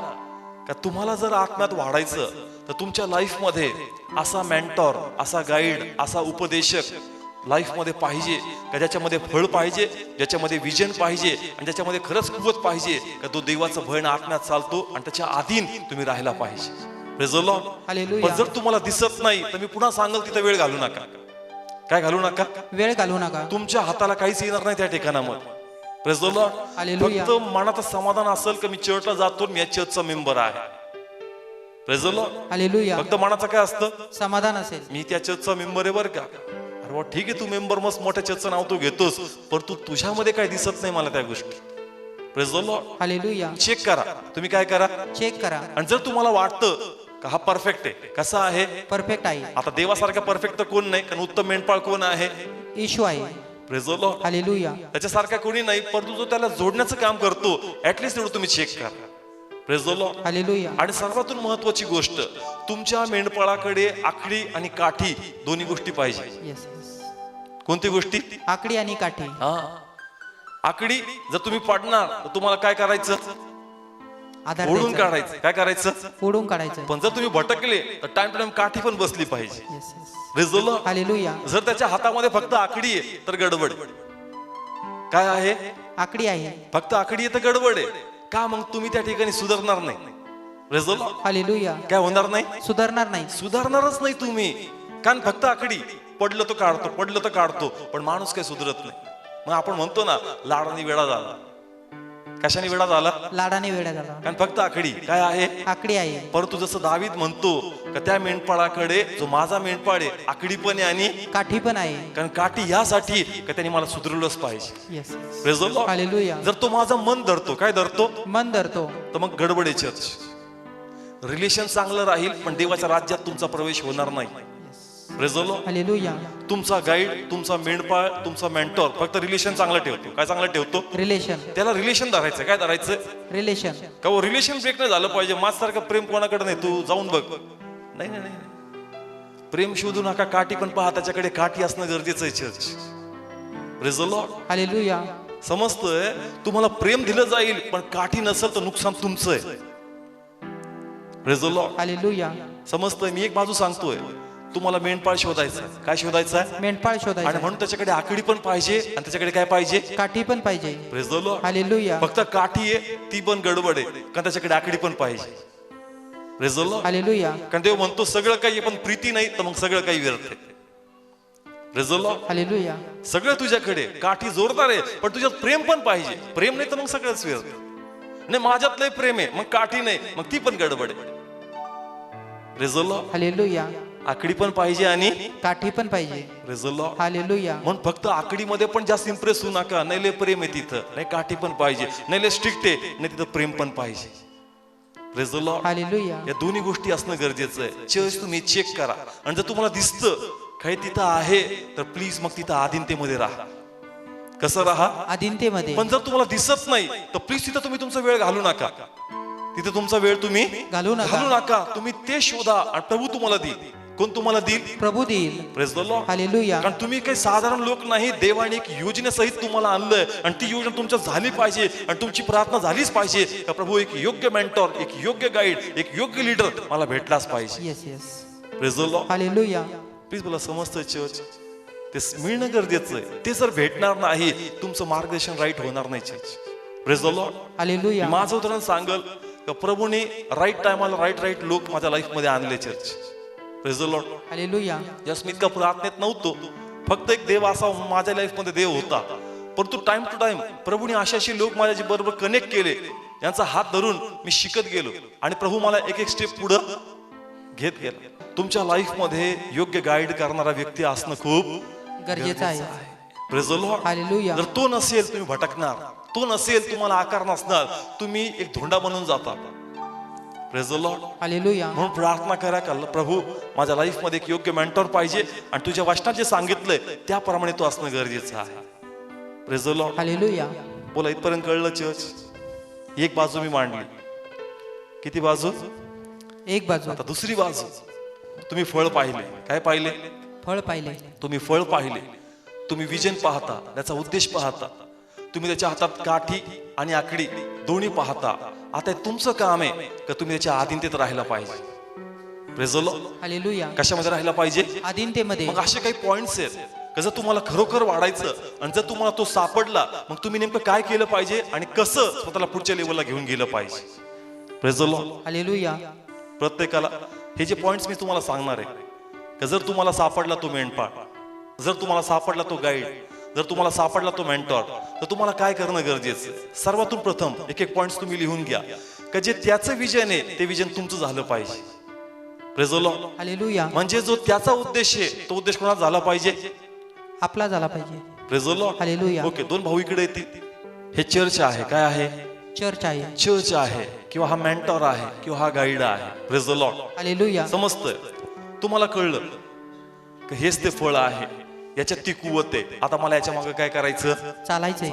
का तुम्हाला जर आत्म्यात वाढायचं तर तुमच्या लाईफ मध्ये असा मेंटॉर, असा गाईड, असा उपदेशक लाईफ मध्ये पाहिजे का ज्याच्यामध्ये फळ पाहिजे, ज्याच्यामध्ये विजन पाहिजे आणि ज्याच्यामध्ये खरंच कुवत पाहिजे का तो देवाचं भय आत्म्यात चालतो आणि त्याच्या अधीन तुम्ही राहायला पाहिजे. Praise the Lord. हालेलुया. पण जर तुम्हाला दिसत नाही तर मी पुन्हा सांगल तिथं वेळ घालू नका. काय घालू नका? वेळ घालू नका. तुमच्या हाताला काहीच येणार नाही त्या ठिकाणामध्ये. Praise the Lord. हालेलुया. फक्त मनात समाधान असेल की मी चर्चला जातो, मी या चर्चचा मेंबर आहे. Praise the Lord. हालेलुया. फक्त मनाचं काय असतं? समाधान असेल. मी त्या चर्चचा मेंबर आहे बरं का. अरे वा ठीक आहे, तू मेंबर मस्त मोठ्या चर्चचं नाव तू घेतोस, पण तुझ्यामध्ये काय दिसत नाही मला त्या गोष्टी. Praise the Lord. Hallelujah. Check करा. तुम्ही काय करा? चेक करा. आणि जर तुम्हाला वाटतं का हा परफेक्ट आहे, कसा आहे? परफेक्ट आहे. आता देवासारखा परफेक्ट तर कोण नाही, कारण उत्तम मेंढपाळ कोण आहे? येशू आहे. Praise the Lord. हालेलुया. त्याच्यासारखा कोणी नाही, परंतु जो त्याला जोडण्याचं काम करतो, ऍटलिस्ट एवढं तुम्ही चेक करा. Praise the Lord. हालेलुया. आणि सर्वातून महत्वाची गोष्ट, तुमच्या मेंढपाळाकडे आखडी आणि काठी दोन्ही गोष्टी पाहिजे. Yes yes. कोणती गोष्टी? आकडी आणि काठी. हा, आकडी जर तुम्ही पाडणार तर तुम्हाला काय करायचं? आधार ओढून द्यायचा. काढायचं. काय करायचं? ओढून काढायचं. पण जर तुम्ही भटकले तर टाइम टू टाइम काठी पण बसली पाहिजे. Yes yes. Praise the Lord. Hallelujah. जर त्याच्या हातामध्ये फक्त आकडी आहे तर गडबड. काय आहे? आकडी आहे. फक्त आकडी आहे तर गडबड आहे. का? मग तुम्ही त्या ठिकाणी सुधारणार नाही. Praise the Lord. हालेलुया. काय होणार नाही? सुधारणार नाही. सुधारणारच नाही तुम्ही. कारण फक्त आकडी, पडलं तर काढतो, पडलं तर काढतो, पण माणूस काही सुधरत नाही. मग आपण म्हणतो ना, लाडाने वेडा झाला. कशाने वेडा झाला? लाडाने वेडा झाला. कारण फक्त आकडी. काय आहे? आकडी आहे. परंतु जसं दावीद म्हणतो का त्या मेंढपाळाकडे जो माझा मेंढपाळ आहे, आकडी पण आहे आणि काठी पण आहे. कारण काठी यासाठी का त्यांनी मला सुधरवलंच पाहिजे. Yes yes. Praise the Lord. Hallelujah. जर तो माझं मन धरतो, काय धरतो? मन धरतो. तर मग गडबड आहे चर्च. रिलेशन चांगलं राहील पण देवाच्या राज्यात तुमचा प्रवेश होणार नाही. Praise the Lord. हालेलुया. तुमचा गाईड, तुमचा मेंढपाळ, तुमचा मेंटॉर फक्त रिलेशन चांगलं ठेवतो. काय चांगलं ठेवतो? रिलेशन. त्याला रिलेशन धरायचं. काय धरायचं? रिलेशन. का वो रिलेशन ब्रेक नाही झालं पाहिजे. माझ्यासारखं प्रेम कोणाकडे नाही, तू जाऊन बघ. नाही नाही नाही, प्रेम शोधू नका, काठी पण पहा. त्याच्याकडे काठी असणं गरजेचं आहे church. Praise the Lord. Hallelujah. समजतंय? तुम्हाला प्रेम दिलं जाईल, पण काठी नसेल तर नुकसान तुमचं आहे. Praise the Lord. हालेलुया. समजतंय? मी एक बाजू सांगतोय, तुम्हाला मेंढपाळ शोधायचा आहे. काय शोधायचं आहे? मेंढपाळ आणि शोधायचा, म्हणून त्याच्याकडे आकडी पण पाहिजे आणि त्याच्याकडे काय पाहिजे? काठी पण पाहिजे. Praise the Lord. हालेलुया. फक्त काठी आहे ती पण गडबड आहे, कारण त्याच्याकडे आकडी पण पाहिजे. Praise the Lord. हालेलुया. कारण देव म्हणतो सगळं काही पण प्रीती नाही तर मग सगळं काही व्यर्थ आहे. Praise the Lord. हालेलुया. सगळं तुझ्याकडे, काठी जोरदार आहे, पण तुझ्यात प्रेम पण पाहिजे. प्रेम नाही तर मग सगळंच व्यर्थ. नाही माझ्यात लय प्रेम आहे, मग काठी नाही, मग ती पण गडबड आहे. Praise the Lord. हालेलुया. आकडी पण पाहिजे आणि काठी पण पाहिजे. Praise the Lord. हालेलुया. म्हणून फक्त आकडीमध्ये पण जास्त इम्प्रेस होऊ नका. नाही लय प्रेम आहे तिथं, नाही काठी पण पाहिजे, नाही लय स्ट्रिक्ट आहे, नाही तिथं प्रेम पण पाहिजे. Praise the Lord. हालेलुया. या दोन्ही गोष्टी असणं गरजेचं आहे. चर्च तुम्ही चेक करा, आणि जर तुम्हाला दिसतं काही तिथं आहे तर प्लीज मग तिथं आधीनतेमध्ये राहा. कसं राहा? अधीनतेमध्ये. पण जर तुम्हाला दिसत नाही तर प्लीज तिथं तुम्ही तुमचा वेळ घालू नका. तिथे तुमचा वेळ तुम्ही घालू नका. तुम्ही ते शोधा आणि प्रभू तुम्हाला देईल. कोण तुम्हाला देईल? प्रभू देईल. Praise the Lord. हालेलुया. कारण तुम्ही काही साधारण लोक नाही. देवाने एक योजनेसहित तुम्हाला आणलंय आणि ती योजना तुमच्या झाली पाहिजे आणि तुमची प्रार्थना झालीच पाहिजे का प्रभू एक योग्य मेंटॉर, एक योग्य गाईड, एक योग्य लीडर मला भेटलाच पाहिजे. Yes yes. Praise the Lord. Hallelujah. Please मला समजतंय चर्च, ते मिळणं गरजेचं आहे. ते जर भेटणार नाही तुमचं मार्गदर्शन राईट होणार नाही church. Praise the Lord. Hallelujah. माझं उदाहरण सांगल का प्रभूने राईट टायमाला राईट लोक माझ्या लाईफ मध्ये आणले church. Praise the Lord. Hallelujah. Yes मी इतका प्रार्थनेत नव्हतो, फक्त एक देव असा माझ्या लाईफ मध्ये देव होता, परंतु टाइम टू टाइम प्रभूने अशाशी लोक माझ्या बरोबर कनेक्ट केले, यांचा हात धरून मी शिकत गेलो आणि प्रभू मला एक एक स्टेप पुढे घेत गेला. तुमच्या लाईफ मध्ये योग्य गाईड करणारा व्यक्ती असणं खूप गरजेचं आहे. Praise the Lord. हालेलुया. जर तो नसेल तुम्ही भटकणार, तो नसेल तुम्हाला आकार नसणार, तुम्ही एक धोंडा बनून जाता. Praise the Lord. हालेलुया. म्हणून प्रार्थना करा का प्रभू माझ्या लाईफ मध्ये एक योग्य मेंटॉर पाहिजे आणि तुझ्या वचनात जे सांगितलंय त्याप्रमाणे तो असणं गरजेचं आहे. Praise the Lord. हालेलुया. बोला इथपर्यंत कळलं चर्च? एक बाजू मी मांडली. किती बाजू? एक बाजू. आता दुसरी बाजू. तुम्ही फळ पाहिले. काय पाहिले? फळ पाहिले. तुम्ही फळ पाहिले. तुम्ही विजन पाहता, त्याचा उद्देश पाहता, तुम्ही त्याच्या हातात काठी आणि आकडी दोन्ही पाहता. आता तुमचं काम आहे का तुम्ही त्याच्या अधीनतेत राहायला पाहिजे. Praise the Lord. हालेलुया. कशामध्ये राहायला पाहिजे? अधीनतेमध्ये. मग असे काही पॉइंट्स आहेत का जर तुम्हाला खरोखर वाढायचं आणि जर तुम्हाला तो सापडला मग तुम्ही नेमकं काय केलं पाहिजे आणि कसं स्वतःला पुढच्या लेवलला घेऊन गेलं पाहिजे. Praise the Lord. हालेलुया. प्रत्येकाला हे जे पॉइंट्स मी तुम्हाला सांगणार आहे का जर तुम्हाला सापडला तो मेंढपाळ, जर तुम्हाला सापडला तो गाईड, जर तुम्हाला सापडला तो मेंटॉर, तर तुम्हाला काय करणं गरजेचं आहे? सर्वातून प्रथम एक एक पॉइंट्स तुम्ही लिहून घ्या का जे त्याचं विजन आहे ते विजन तुमचं झालं पाहिजे. Praise the Lord. हालेलुया. म्हणजे जो त्याचा उद्देश आहे तो उद्देश कोणाचा झाला पाहिजे? आपला झाला पाहिजे. Praise the Lord. Hallelujah. Okay, दोन भाऊ इकडे येतील. हे चर्च आहे. काय आहे? चर्च आहे. चर्च आहे किंवा हा मेंटॉर आहे किंवा हा गाईड आहे. Praise the Lord. हालेलुया. समजतंय? तुम्हाला कळलं की हेच ते फळ आहे, याच्यात ती कुवत आहे. आता मला याच्या मागे काय करायचं? चालायचंय.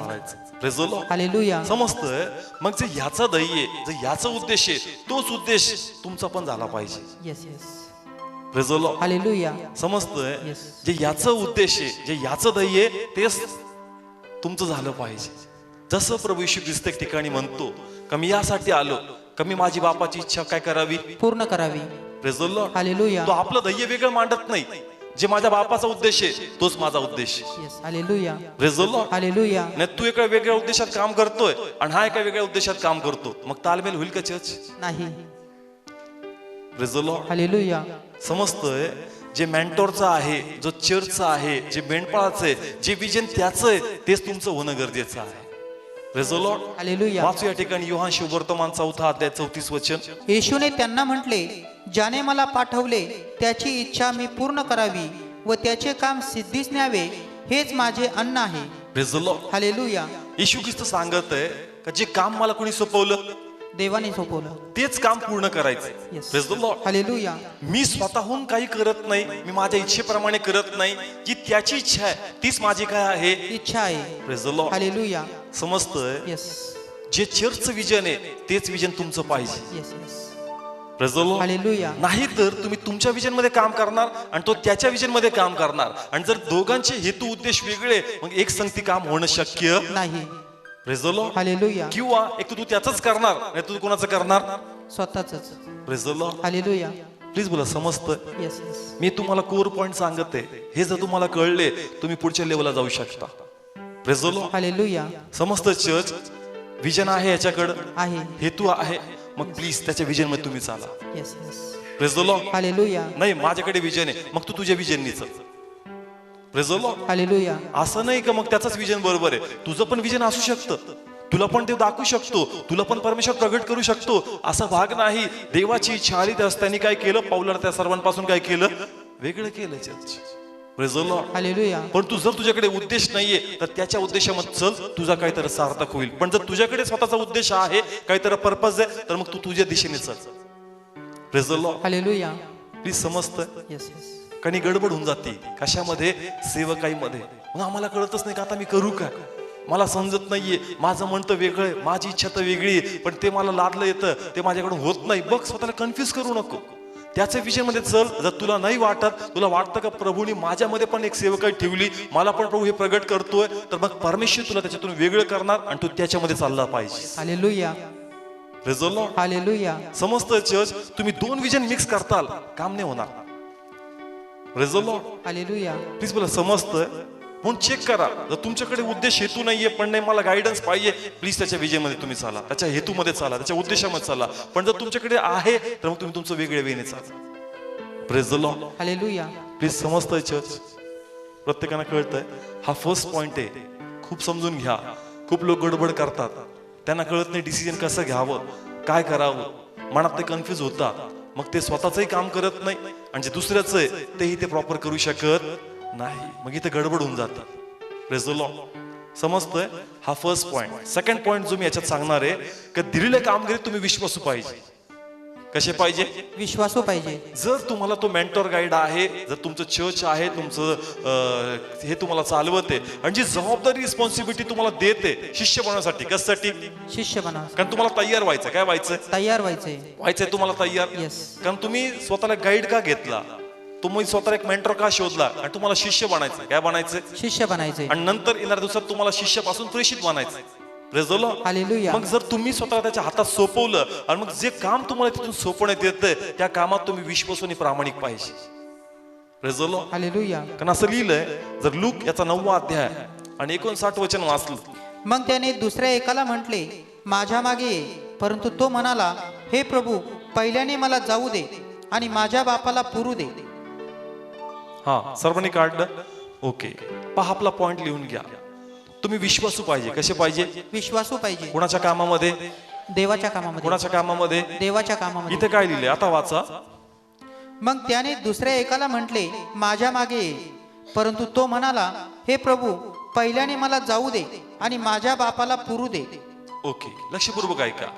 Praise the Lord. हालेलुया. समजतंय? मग जे ह्याचा ध्येय आहे, जे ह्याचा उद्देश आहे, तोच उद्देश तुमचा पण झाला पाहिजे. Yes yes. Praise the Lord. Hallelujah. समजतंय? Yes. जे ह्याचं उद्देश आहे, जे ह्याचं ध्येय आहे, तेच तुमचं झालं पाहिजे. जसं प्रभू येशू ख्रिस्त एक ठिकाणी म्हणतो का मी यासाठी आलो का मी माझी बापाची इच्छा काय करावी? पूर्ण करावी. Praise the Lord. हालेलुया. तो आपलं ध्येय वेगळं मांडत नाही. जे माझ्या बापाचा उद्देश आहे तोच माझा उद्देश आहे. Yes. Hallelujah. Praise the Lord. Hallelujah. नाही तू एका वेगळ्या उद्देशात काम करतोय आणि हा एका वेगळ्या उद्देशात काम करतो, मग तालमेल होईल का चर्च? नाही. Praise the Lord. हालेलुया. समजतंय? जे मेंटॉरचा आहे, जो चर्चचा आहे, जे मेंढपाळाचं आहे, जे विजन त्याचं आहे तेच तुमचं होणं गरजेचं आहे. Praise the Lord. हालेलुया. वाचू या ठिकाणी योहान शुभवर्तमान 4 अध्याय 34 वचन. येशूने त्यांना म्हटले, ज्याने मला पाठवले त्याची इच्छा मी पूर्ण करावी व त्याचे काम सिद्धीस न्यावे, हेच माझे अन्न आहे. Praise the Lord. हालेलुया. येशू ख्रिस्त सांगत आहे का जे काम मला कोणी सोपवलं देवाने सोपवलं, तेच काम पूर्ण करायचं. Yes. Praise the Lord. Hallelujah. मी स्वतःहून काही करत नाही, मी माझ्या इच्छेप्रमाणे करत नाही, जी त्याची इच्छा आहे तीच माझी काय आहे? इच्छा आहे. Praise the Lord. हालेलुया. समजतंय? येस जे चर्चचं विजन आहे तेच विजन तुमचं पाहिजे. Yes yes. Praise the Lord. Hallelujah. नाही तर तुम्ही तुमच्या विजन मध्ये काम करणार आणि तो त्याच्या विजन मध्ये काम करणार, आणि जर दोघांचे हेतू उद्देश वेगळे मग एक संगती काम होणं शक्य नाही. Praise the Lord. हालेलुया. किंवा एक तर तू त्याच करणार नाही तू कोणाचं करणार. स्वतःच. Praise the Lord. Hallelujah. Please बोला समजतं. Yes yes. मी तुम्हाला कोर पॉइंट सांगते, हे जर तुम्हाला कळले तुम्ही पुढच्या लेवलला जाऊ शकता. Praise the Lord. हालेलुया. समजतं चर्च विजन आहे याच्याकडं, आहे. हेतू आहे, मग प्लीज त्याच्या विजन मध्ये तुम्ही चाला. Yes yes. Praise the Lord. Hallelujah. नाही माझ्याकडे विजन आहे मग तू तुझ्या विजननी चल. Praise the Lord. हालेलुया. असं नाही का मग त्याचाच विजन बरोबर आहे, तुझं पण विजन असू शकतं, तुला पण ते दाखवू शकतो, तुला पण परमेश्वर प्रगट करू शकतो, असा भाग नाही. देवाची इच्छा आली त्यास त्यांनी काय केलं, पाऊलाला त्या सर्वांपासून काय केलं, वेगळं केलं church. Praise the Lord. Hallelujah. परंतु जर तुझ्याकडे उद्देश नाहीये तर त्याच्या उद्देशामध्ये चल, तुझा काहीतरी सार्थक होईल. पण जर तुझ्याकडे स्वतःचा उद्देश आहे, काहीतरी पर्पज आहे, तर मग तू तुझ्या दिशेने चल. Praise the Lord. Hallelujah. Please समजतं. Yes yes. काही गडबड होऊन जाते कशामध्ये, सेवकाईमध्ये. मग आम्हाला कळतच नाही का आता मी करू काय, मला समजत नाहीये, माझं म्हणतं वेगळं आहे, माझी इच्छा तर वेगळी आहे, पण ते मला लादलं येतं, ते माझ्याकडून होत नाही. बघ स्वतःला कन्फ्युज करू नको, त्याच्या विषय मध्ये चल. जर तुला नाही वाटत, तुला वाटतं का प्रभूने माझ्यामध्ये पण एक सेवकाई ठेवली, मला पण प्रभू हे प्रगट करतोय, तर मग परमेश्वर तुला त्याच्यातून वेगळं करणार आणि तू त्याच्यामध्ये चालला पाहिजे. Hallelujah. Praise the Lord. Hallelujah. समजतं चर्च, तुम्ही दोन विजन मिक्स करताल काम नाही होणार. Praise the Lord. Hallelujah. Please बोला समजतं. म्हणून चेक करा, जर तुमच्याकडे उद्देश हेतू नाहीये, पण नाही मला गायडन्स पाहिजे, प्लीज त्याच्या विजयमध्ये तुम्ही चाला, त्याच्या हेतूमध्ये चाला, त्याच्या उद्देशामध्ये चाला. पण जर तुमच्याकडे आहे तर मग तुम्ही तुमचं वेगळ्या वेने चाला. Praise the Lord. Hallelujah. Please समजतंय चर्च, प्रत्येकाला कळतंय. हा फर्स्ट पॉइंट आहे, खूप समजून घ्या. खूप लोक गडबड करतात, त्यांना कळत नाही डिसिजन कसं घ्यावं, काय करावं, मनात ते कन्फ्युज होतात, मग ते स्वतःचंही काम करत नाही आणि जे दुसऱ्याचं आहे तेही ते प्रॉपर करू शकत नाही, मग इथे गडबड होऊन जातात. Praise the Lord. समजतंय. हा फर्स्ट पॉइंट. सेकंड पॉइंट जो मी याच्यात सांगणार आहे, की दिलेल्या कामगिरीत तुम्ही विश्वासू पाहिजे. कसे पाहिजे, विश्वासू पाहिजे. जर तुम्हाला तो मेंटॉर गाईड आहे, जर तुमचं चर्च आहे, तुमचं हे तुम्हाला चालवते आणि जी जबाबदारी रिस्पॉन्सिबिलिटी तुम्हाला देते शिष्य बनवण्यासाठी, कशासाठी, शिष्य बना. कारण तुम्हाला तयार व्हायचं. काय व्हायचं, तयार व्हायचंय तुम्हाला तयार. Yes. कारण तुम्ही स्वतःला गाईड का घेतला, तुम्ही स्वतःला एक मेंटॉर का शोधला आणि तुम्हाला शिष्य बनायचं. काय बनायचं, शिष्य बनायचे. आणि नंतर येणाऱ्या दिवसात तुम्हाला शिष्यापासून प्रेषित बनायचं. Praise the Lord. हालेलुया. मग जर तुम्ही स्वतः त्याच्या हातात सोपवलं आणि मग जे काम तुम्हाला तिथून सोपवण्यात येतं त्या कामात तुम्ही विश्वासू आणि प्रामाणिक पाहिजे. Praise the Lord. हालेलुया. कारण असं लिहिलंय, जर लूक याचा 9वा अध्याय आणि 59 वचन वाचलं. मग त्याने दुसऱ्या एकाला म्हटले, माझ्या मागे ये. परंतु तो म्हणाला, हे प्रभू, पहिल्याने मला जाऊ दे आणि माझ्या बापाला पुरू दे. हा सर्वांनी काढलं. ओके, पहा आपला पॉइंट लिहून घ्या. तुम्ही विश्वासू पाहिजे. कसे पाहिजे, विश्वासू पाहिजे. कोणाच्या कामामध्ये, देवाच्या कामामध्ये. कोणाच्या कामामध्ये, देवाच्या कामामध्ये. इथे काय लिहिलंय आता वाचा. मग त्याने दुसऱ्या एकाला म्हटले, माझ्या मागे ये. परंतु तो म्हणाला, हे प्रभू, पहिल्याने मला जाऊ दे आणि माझ्या बापाला पुरू दे. ओके, लक्षपूर्वक ऐका.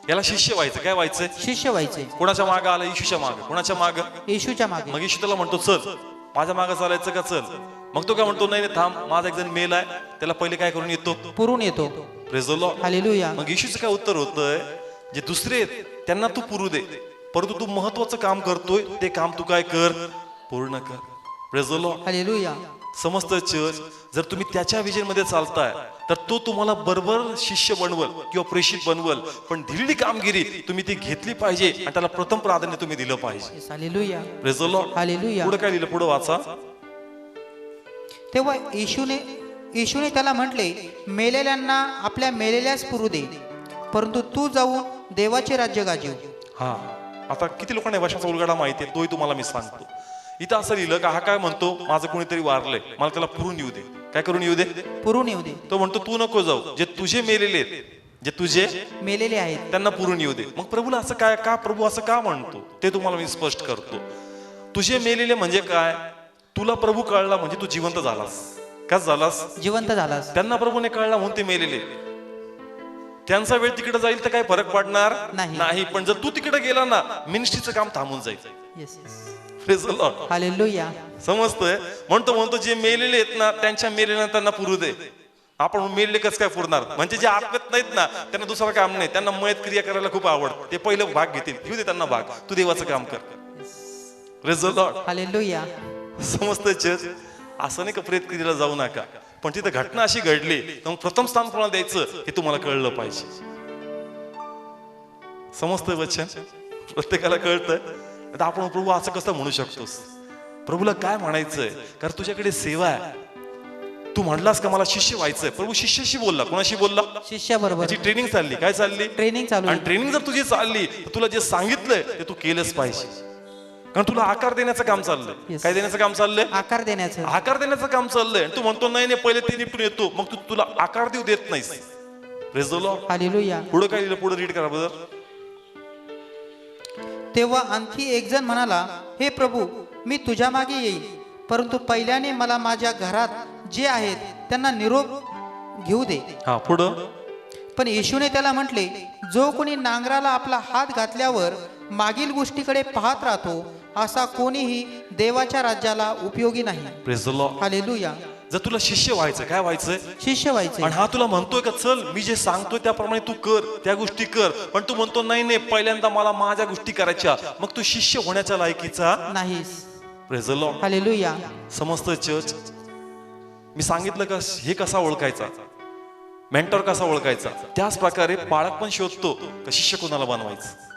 याला शिष्य व्हायचं. काय व्हायचंय, शिष्य व्हायचे. कोणाच्या मागं आला, येशूच्या मागं. कोणाच्या मागं, येशूच्या मागे. मग येशू त्याला म्हणतो चल माझ्या मागं चालायचं का, चल. मग तो काय म्हणतो, नाही नाही थांब, माझा एक जण मेल आहे, त्याला पहिले काय करून येतो, पुरून येतो. Praise the Lord. हालेलुया. मग येशूचं काय उत्तर होतंय, जे दुसरे आहेत त्यांना तू पुरू दे, परंतु तू महत्वाचं काम करतोय ते काम तू काय कर, पूर्ण कर. Praise the Lord. हालेलुया. समजतं चर्च, जर तुम्ही त्याच्या विजन मध्ये चालताय तर तो तुम्हाला बरोबर शिष्य बनवल किंवा प्रेषित बनवल, पण दिलेली कामगिरी तुम्ही ती घेतली पाहिजे आणि त्याला प्रथम प्राधान्य तुम्ही दिलं पाहिजे. Hallelujah. Praise the Lord. Hallelujah. पुढे काय लिहिलं, पुढे वाचा. तेव्हा येशूने त्याला म्हटले, मेलेल्यांना आपल्या मेलेल्यास पुरू दे, परंतु तू जाऊन देवाचे राज्य गाजीव. हा, आता किती लोकांना या भाषेचा उलगडा माहिती आहे, तोही तुम्हाला मी सांगतो. इथं असं लिहिलं का हा काय म्हणतो, माझं कोणीतरी वारलंय, मला त्याला पुरून येऊ दे. काय करून येऊ दे, पुरून येऊ दे. तो म्हणतो तू नको जाऊ, जे तुझे मेलेले आहेत, जे तुझे मेलेले आहेत त्यांना पुरून येऊ दे. मग प्रभूला असं काय का, प्रभू असं का म्हणतो ते तुम्हाला मी स्पष्ट करतो. तुझे मेलेले म्हणजे काय, तुला प्रभू कळला म्हणजे तू जिवंत झालास. कस झालास, जिवंत झालास. त्यांना प्रभूने कळला म्हणून ते मेलेले. त्यांचा वेळ तिकडे जाईल तर काही फरक पडणार नाही, पण जर तू तिकडे गेला ना, मिनिस्ट्रीचं काम थांबून जाईल. Yes yes. Praise the Lord. Hallelujah. समजतोय. म्हणतो जे मेलेले आहेत ना, त्यांच्या मेलेल्या त्यांना पुरू दे. आपण मेले कसं काय पुरणार? म्हणजे जे आत्म्यात नाहीत ना त्यांना दुसरं काम नाही, त्यांना मयत क्रिया करायला खूप आवडतं. ते पहिलं भाग घेतील, घेऊ दे त्यांना भाग, तू देवाचं काम कर. Praise the Lord. हालेलुया. समजतंय चर्च? असं नाही का प्रेत क्रियेला जाऊ नका, पण तिथे घटना अशी घडली तर मग प्रथम स्थान कोणाला द्यायचं हे तुम्हाला कळलं पाहिजे. समजतंय वचन? प्रत्येकाला कळतंय. आता आपण प्रभू असं कसं म्हणू शकतोस? प्रभूला काय म्हणायचंय? कारण तुझ्याकडे सेवा आहे. तू म्हणलास का मला शिष्य व्हायचंय? प्रभू शिष्याशी बोलला. कोणाशी बोलला? शिष्याबरोबर त्याची ट्रेनिंग चालली. काय चालली? ट्रेनिंग चालू आणि आहे. ट्रेनिंग जर तुझी चालली तर तुला जे सांगितलंय ते तू केलंच पाहिजे. कारण तुला आकार देण्याचं काम चाललंय. Yes. काय देण्याचं काम चाललंय? आकार देण्याचं. आकार देण्याचं काम चाललंय. आणि तू म्हणतो नाही नाही पहिले ते निपटून येतो, मग तू तुला आकार देऊ देत नाहीस. Praise the Lord. हालेलुया. पुढे काय लिहिलं? पुढे रीड करा बरं. तेव्हा आणखी एक जण म्हणाला, हे प्रभू, मी तुझ्या मागे येईल, परंतु पहिल्याने मला माझ्या घरात जे आहेत त्यांना निरोप घेऊ दे. हा पुढं. पण येशूने त्याला म्हटले, जो कोणी नांगराला आपला हात घातल्यावर मागील गोष्टीकडे पाहत राहतो असा कोणीही देवाच्या राज्याला उपयोगी नाही. Praise the Lord. हालेलुया. जर तुला शिष्य व्हायचं, काय व्हायचंय? शिष्य व्हायचे. आणि हा तुला म्हणतोय का चल मी जे सांगतोय त्याप्रमाणे तू कर, त्या गोष्टी कर, पण तू म्हणतो नाही नाही पहिल्यांदा मला माझ्या गोष्टी करायच्या, मग तू शिष्य होण्याच्या लायकीचा नाहीस. Praise the Lord. हालेलुया. समजतंय चर्च? मी सांगितलं का हे कसा ओळखायचा, मेंटॉर कसा ओळखायचा, त्याच प्रकारे बाळक पण शोधतो का शिष्य कोणाला बनवायचं.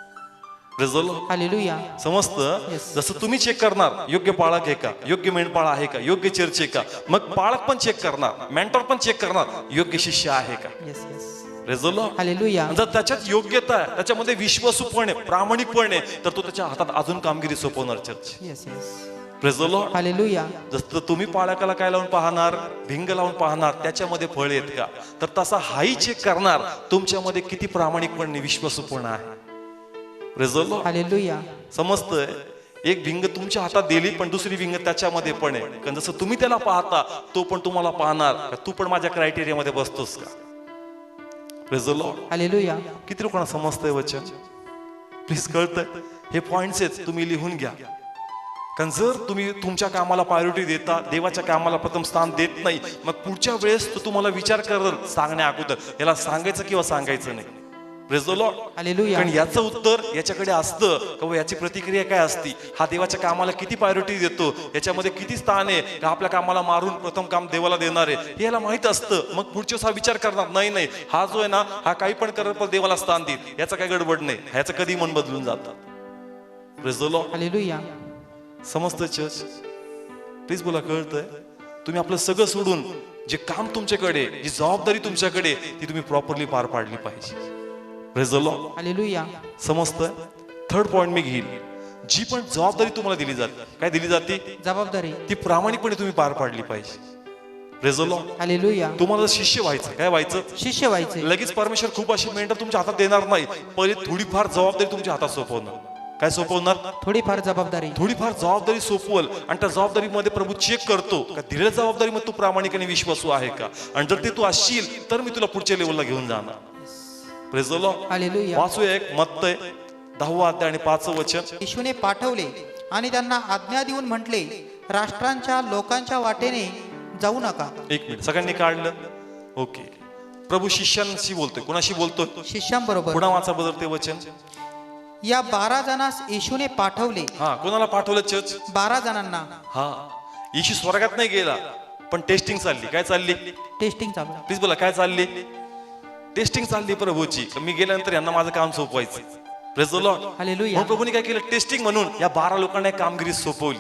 Praise the Lord. हालेलुया. समजतं? Yes. जसं तुम्ही चेक करणार योग्य पाळक आहे का, योग्य मेंढपाळ आहे का, योग्य चर्च आहे का, मग पाळक पण चेक करणार, मेंटॉर पण चेक करणार योग्य शिष्य आहे का. Yes yes. Praise the Lord. Hallelujah. जर त्याच्यात योग्यता आहे, त्याच्यामध्ये विश्वासूपण आहे, प्रामाणिकपण आहे, तर तो त्याच्या हातात अजून कामगिरी सोपवणार church. Yes yes. Praise the Lord. Hallelujah. जसं तुम्ही पाळकाला काय लावून पाहणार, भिंग लावून पाहणार, त्याच्यामध्ये फळ आहेत का, तर तसा हाही चेक करणार तुमच्यामध्ये किती प्रामाणिकपण विश्वासूपण आहे. Praise the Lord. हालेलुया. समजतंय? एक भिंग तुमच्या हातात दिली पण दुसरी भिंग त्याच्यामध्ये पण आहे, कारण जसं तुम्ही त्याला पाहता तो पण तुम्हाला पाहणार का तू पण माझ्या क्रायटेरियामध्ये बसतोस का. Praise the Lord. हालेलुया. किती लोकांना समजतंय वचन? प्लीज कळतंय? हे पॉइंट्स आहेत, तुम्ही लिहून घ्या. कारण जर तुम्ही तुमच्या कामाला प्रायोरिटी देता, देवाच्या कामाला प्रथम स्थान देत नाही, मग पुढच्या वेळेस तो तुम्हाला विचार करल सांगण्या अगोदर याला सांगायचं किंवा सांगायचं नाही. Praise the Lord. हालेलुया. कारण याचं उत्तर याच्याकडे असतं का याची प्रतिक्रिया काय असती, हा देवाच्या कामाला किती प्रायोरिटी देतो, याच्यामध्ये किती स्थान आहे का आपल्या कामाला मारून प्रथम काम देवाला देणार आहे हे याला माहित असतं. मग पुढच्या हा विचार करणार नाही नाही हा जो आहे ना हा काही पण करत पण देवाला स्थान देईल, याचा काही गडबड नाही, ह्याचं कधी मन बदलून जातात. Praise the Lord. हालेलुया. समजतं चर्च? प्लीज बोला कळतंय? तुम्ही आपलं सगळं सोडून जे काम तुमच्याकडे, जी जबाबदारी तुमच्याकडे ती तुम्ही प्रॉपरली पार पाडली पाहिजे. Praise the Lord. हालेलुया. समजतं? थर्ड पॉइंट मी घेईल, जी पण जबाबदारी तुम्हाला दिली जाते, काय दिली जाते, जबाबदारी ती प्रामाणिकपणे तुम्ही पार पाडली पाहिजे. Praise the Lord. हालेलुया. तुम्हाला शिष्य व्हायचं, काय व्हायचं, शिष्य व्हायचे. लगेच परमेश्वर खूप अशी मेंढर तुमच्या हातात देणार नाही, पहिले थोडीफार जबाबदारी तुमच्या हातात सोपवणार. काय सोपवणार? थोडीफार जबाबदारी. थोडीफार जबाबदारी सोपवल आणि त्या जबाबदारीमध्ये प्रभू चेक करतो का दिलेल्या जबाबदारीमध्ये तू प्रामाणिक आणि विश्वासू आहे का, आणि जर ते तू असशील तर मी तुला पुढच्या लेवलला घेऊन जाणार. Praise the Lord. हालेलुया. वाचूया एक मत्तय 10वा अध्याय आणि 5चं वचन. येशूने पाठवले आणि त्यांना आज्ञा देऊन म्हटले, राष्ट्रांच्या लोकांच्या वाटेने जाऊ नका. एक मिनिट, सगळ्यांनी काढलं? ओके. प्रभू शिष्यांशी बोलतोय, कोणाशी बोलतोय? शिष्यांबरोबर. पुन्हा वाचा बदल ते वचन. या 12 जणांस येशूने पाठवले. हा, कोणाला पाठवलं चर्च? 12 जणांना. हा, येशू स्वर्गात नाही गेला, पण टेस्टिंग चालली. काय चालली? टेस्टिंग चालू. प्लीज बोला काय चालली? टेस्टिंग चालली प्रभूची. मी गेल्यानंतर यांना माझं काम सोपवायचं. Praise the Lord. हालेलुया. म्हणून प्रभूने काय केलं, टेस्टिंग म्हणून या 12 लोकांना एक कामगिरी सोपवली.